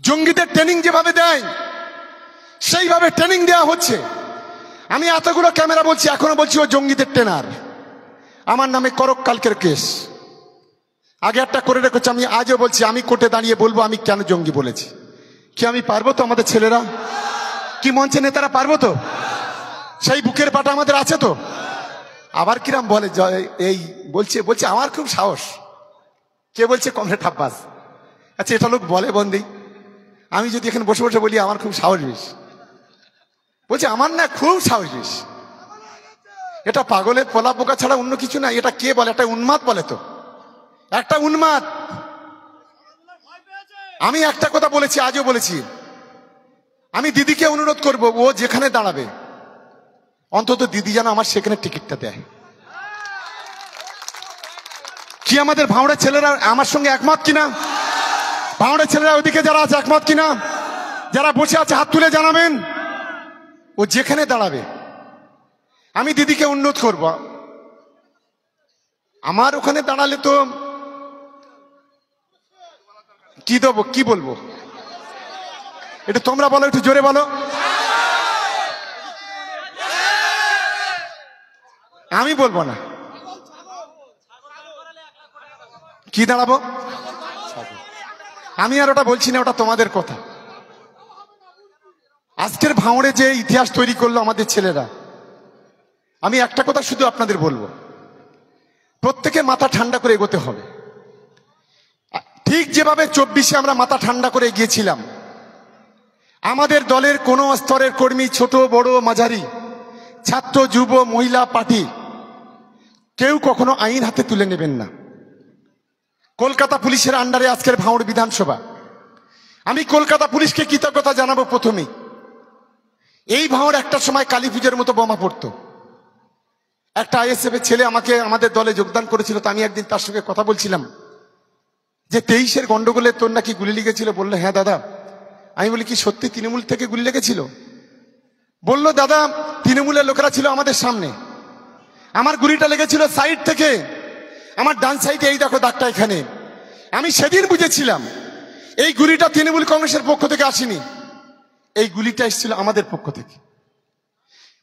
জঙ্গিদের ট্রেনিং যেভাবে দেয় সেইভাবে ট্রেনিং দেওয়া হচ্ছে। আমি এতগুলো ক্যামেরা বলছি, এখনো বলছি ও জঙ্গিদের ট্রেনার। আমার নামে করক কালকের কেস, আগে একটা করে রেখেছে, আমি আজও বলছি, আমি কোর্টে দাঁড়িয়ে বলবো আমি কেন জঙ্গি বলেছি। কি আমি পারবো তো? আমাদের ছেলেরা কি, মঞ্চে নেতারা পারবো তো? সেই বুকের পাটা আমাদের আছে তো? আবার কিরাম বলে এই বলছে আমার খুব সাহস। কে বলছে? কমরেড আব্বাস। আচ্ছা, এটা লোক বলে বন্দি, আমি যদি এখানে বসে বসে বলি আমার খুব সাহস বেশি, বলছে আমার না খুব সাহস বেশি। এটা পাগলের পলা পোকা ছাড়া অন্য কিছু না। এটা কে বলে? একটা উন্মাদ বলে তো, একটা উন্মাদ। আমি একটা কথা বলেছি, আজও বলেছি, আমি দিদিকে অনুরোধ করব, ও যেখানে দাঁড়াবে অন্তত দিদি যেন আমার সেখানে টিকিটটা দেয়। কি আমাদের ভাঙড়ের ছেলেরা আমার সঙ্গে একমত কিনা? ভাঙড়ের ছেলেরা ওইদিকে যারা আছে একমত কিনা? যারা বসে আছে হাত তুলে জানাবেন। ও যেখানে দাঁড়াবে আমি দিদিকে উন্নত করব। আমার ওখানে দাঁড়ালে তো কি দেবো, কি বলবো, এটা তোমরা বলো, একটু জোরে বলো। আমি বলবো না, কি দাঁড়াবো আমি আর ওটা বলছি না, ওটা তোমাদের কথা। আজকের ভাঙড়ে যে ইতিহাস তৈরি করলো আমাদের ছেলেরা, আমি একটা কথা শুধু আপনাদের বলবো, প্রত্যেকে মাথা ঠান্ডা করে এগোতে হবে। ঠিক যেভাবে 24-এ আমরা মাথা ঠান্ডা করে এগিয়েছিলাম, আমাদের দলের কোন স্তরের কর্মী, ছোট বড় মাঝারি, ছাত্র যুব মহিলা পার্টি, কেউ কখনো আইন হাতে তুলে নেবেন না। কলকাতা পুলিশের আন্ডারে আজকের ভাঙড় বিধানসভা। আমি কলকাতা পুলিশকে কৃতজ্ঞতা জানাবো। প্রথমেই এই ভাঙড় একটা সময় কালী পুজোর মতো বোমা পড়তো। একটা আইএসএফ এর ছেলে আমাকে আমাদের দলে যোগদান করেছিল, তো আমি একদিন তার সঙ্গে কথা বলছিলাম যে 23-এর গন্ডগোলে তোর নাকি গুলি লেগেছিল। বললো হ্যাঁ দাদা। আমি বলি কি সত্যি তৃণমূল থেকে গুলি লেগেছিল? বললো দাদা তৃণমূলের লোকেরা ছিল আমাদের সামনে, আমার গুলিটা লেগেছিল সাইড থেকে, আমার ডান সাইডে, এই দেখো দাগটা এখানে। আমি সেদিন বুঝেছিলাম এই গুলিটা তৃণমূল কংগ্রেসের পক্ষ থেকে আসেনি, এই গুলিটা এসেছিল আমাদের পক্ষ থেকে।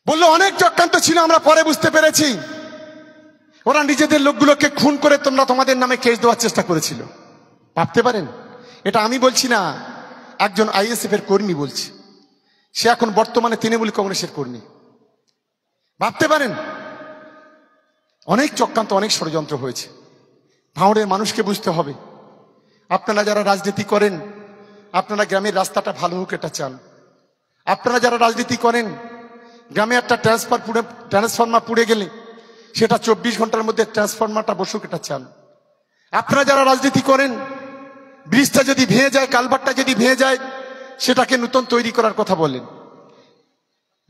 বললো অনেক চক্রান্ত ছিল, আমরা পরে বুঝতে পেরেছি ওরা নিজেদের লোকগুলোকে খুন করে তোমরা তোমাদের নামে কেস দেওয়ার চেষ্টা করেছিল। ভাবতে পারেন? এটা আমি বলছি না, একজন আইএসএফ এর কর্মী বলছি, সে এখন বর্তমানে তৃণমূল কংগ্রেসের কর্মী। ভাবতে পারেন? অনেক চক্রান্ত, অনেক ষড়যন্ত্র হয়েছে। ভাঙড়ের মানুষকে বুঝতে হবে, আপনারা যারা রাজনীতি করেন, আপনারা গ্রামের রাস্তাটা ভালো হোক এটা চান। আপনারা যারা রাজনীতি করেন, গ্রামে একটা ট্রান্সফরমার পুড়ে গেলে সেটা 24 ঘন্টার মধ্যে ট্রান্সফরমারটা বসুক এটা চান। আপনারা যারা রাজনীতি করেন, ব্রিজটা যদি ভেঙে যায়, কালভারটা যদি ভেঙে যায়, সেটাকে নতুন তৈরি করার কথা বলেন।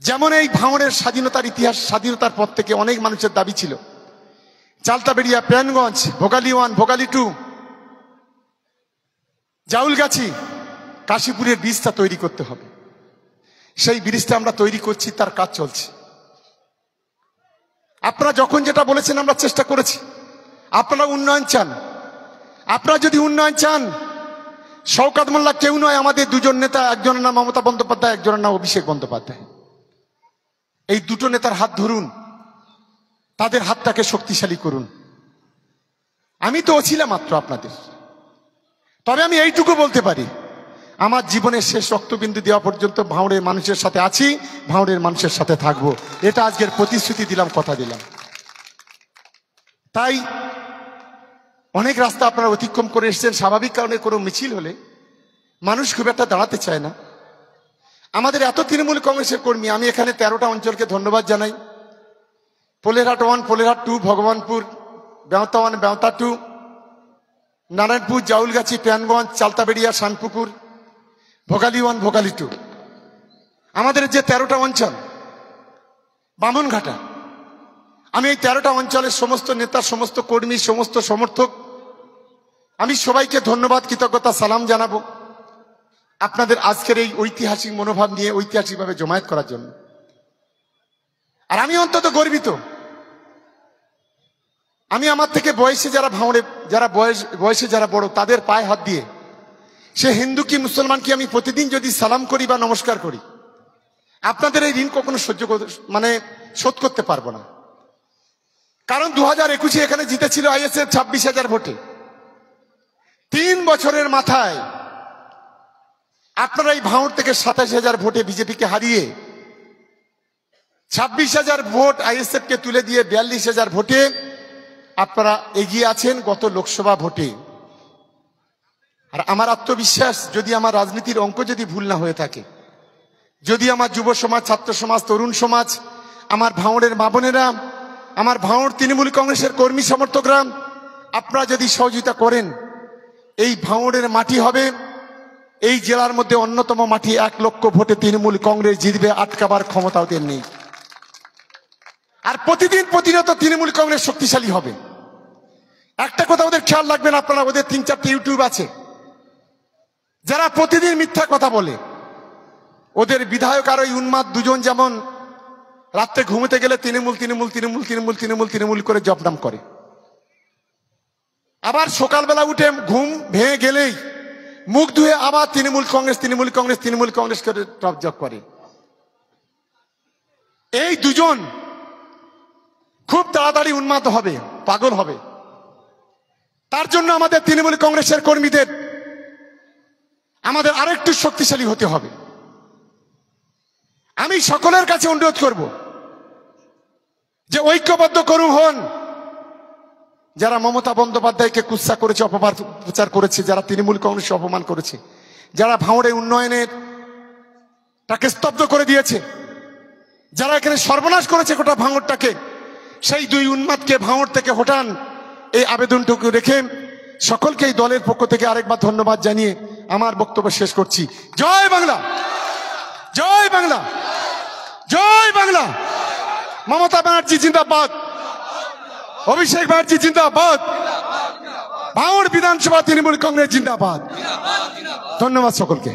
যেমন এই ভাঙড়ের স্বাধীনতার ইতিহাস, স্বাধীনতার পর থেকে অনেক মানুষের দাবি ছিল চালতাবেড়িয়া, প্রাণগঞ্জ, ভোগালী 1, ভোগালী 2, জাউলগাছি, কাশীপুরের ব্রিজটা তৈরি করতে হবে। সেই ব্রিজটা আমরা তৈরি করছি, তার কাজ চলছে। আপনারা যখন যেটা বলেছেন আমরা চেষ্টা করেছি। আপনারা উন্নয়ন চান, আপনারা যদি উন্নয়ন চান, শওকত মোল্লা কেউ নয়, আমাদের দুজন নেতা, একজনের নাম মমতা বন্দ্যোপাধ্যায়, একজনের নাম অভিষেক বন্দ্যোপাধ্যায়। এই দুটো নেতার হাত ধরুন, তাদের হাতটাকে শক্তিশালী করুন। আমি তো ছিলাম মাত্র আপনাদের, তবে আমি এইটুকু বলতে পারি, আমার জীবনের শেষ রক্তবিন্দু দেওয়া পর্যন্ত ভাঙড়ের মানুষের সাথে আছি, ভাঙড়ের মানুষের সাথে থাকবো, এটা আজকের প্রতিশ্রুতি দিলাম, কথা দিলাম। তাই অনেক রাস্তা আপনারা অতিক্রম করে এসেছেন। স্বাভাবিক কারণে কোনো মিছিল হলে মানুষ খুব একটা দাঁড়াতে চায় না। আমাদের এত তৃণমূল কংগ্রেসের কর্মী, আমি এখানে 13টা অঞ্চলকে ধন্যবাদ জানাই। পোলেরহাট 1, পোলেরহাট 2, ভগবানপুর, বেওতা 1, বেওতা 2, নারায়ণপুর, জাউলগাছি, প্রাণগঞ্জ, চালতাবেড়িয়া, শানপুকুর, ভোগালী 1, ভোগালী 2, আমাদের যে 13টা অঞ্চল, বামনঘাটা, আমি এই 13টা অঞ্চলের সমস্ত নেতা, সমস্ত কর্মী, সমস্ত সমর্থক, আমি সবাইকে ধন্যবাদ, কৃতজ্ঞতা, সালাম জানাবো আপনাদের আজকের এই ঐতিহাসিক মনোভাব নিয়ে ঐতিহাসিকভাবে জমায়েত করার জন্য। আর আমি অন্তত গর্বিত, আমি আমার থেকে বয়সে যারা ভাঙড়ে, যারা বয়সে যারা বড়, তাদের পায়ে হাত দিয়ে, সে হিন্দু কি মুসলমান কি, আমি প্রতিদিন যদি সালাম করি বা নমস্কার করি, আপনাদের এই ঋণ কখনো শোধ করতে পারবো না। কারণ 2021-এ এখানে জিতেছিল আইএসএফ 26,000 ভোটে। 3 বছরের মাথায় আপনারা এই ভাঙড় থেকে 27,000 ভোটে বিজেপিকে হারিয়ে 26,000 ভোট আইএসএফ কে তুলে দিয়ে 42,000 ভোটে আপনারা এগিয়ে আছেন গত লোকসভা ভোটে। আর আমার আত্মবিশ্বাস, যদি আমার রাজনীতির অঙ্ক যদি ভুল না হয়ে থাকে, যদি আমার যুব সমাজ, ছাত্র সমাজ, তরুণ সমাজ, আমার ভাঙড়ের মা বোনেরা, আমার ভাঙড় তৃণমূল কংগ্রেসের কর্মী সমর্থকরা, আপনারা যদি সহযোগিতা করেন, এই ভাঙড়ের মাটি হবে এই জেলার মধ্যে অন্যতম মাটি। 1 লক্ষ ভোটে তৃণমূল কংগ্রেস জিতবে, আটকাবার ক্ষমতা ওদের নেই। আর প্রতিনিয়ত তৃণমূল কংগ্রেস শক্তিশালী হবে। একটা কথা ওদের খেয়াল রাখবেন আপনারা, ওদের 3-4টে ইউটিউব আছে যারা প্রতিদিন মিথ্যা কথা বলে, ওদের বিধায়ক আর ওই উন্মাদ দুজন যেমন রাত্রে ঘুমোতে গেলে তৃণমূল তৃণমূল তৃণমূল তৃণমূল তৃণমূল তৃণমূল করে জপনাম করে, আবার সকালবেলা উঠে ঘুম ভেঙে গেলেই মুখ ধুয়ে আবার তৃণমূল কংগ্রেস তৃণমূল কংগ্রেস তৃণমূল কংগ্রেস করে টপ জপ করে। এই দুজন খুব তাড়াতাড়ি উন্মাদ হবে, পাগল হবে। তার জন্য আমাদের তৃণমূল কংগ্রেসের কর্মীদের আমাদের আরেকটু শক্তিশালী হতে হবে। আমি সকলের কাছে অনুরোধ করব যে ঐক্যবদ্ধ করুন হন। যারা মমতা বন্দ্যোপাধ্যায়কে কুৎসা করেছে, অপপ্রচার করেছে, যারা তৃণমূল কংগ্রেসকে অপমান করেছে, যারা ভাঙড়ে উন্নয়নের তাকে স্তব্ধ করে দিয়েছে, যারা এখানে সর্বনাশ করেছে গোটা ভাঙড়টাকে, সেই দুই উন্মাদকে ভাঙড় থেকে হটান। এই আবেদনটুকু রেখে সকলকে এই দলের পক্ষ থেকে আরেকবার ধন্যবাদ জানিয়ে আমার বক্তব্য শেষ করছি। জয় বাংলা, জয় বাংলা, জয় বাংলা। মমতা ব্যানার্জি জিন্দাবাদ, অভিষেক ব্যানার্জি জিন্দাবাদ, ভাঙড় বিধানসভা তৃণমূল কংগ্রেস জিন্দাবাদ। ধন্যবাদ সকলকে।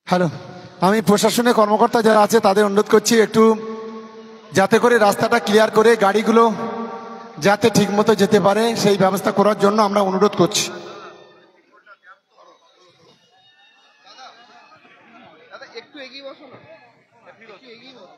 হ্যালো, আমি প্রশাসনের কর্মকর্তা যারা আছে তাদের অনুরোধ করছি একটু যাতে করে রাস্তাটা ক্লিয়ার করে গাড়িগুলো যাতে ঠিক মতো যেতে পারে সেই ব্যবস্থা করার জন্য আমরা অনুরোধ করছি। একটু এগিয়ে বসো না, একটু এগিয়ে বসো।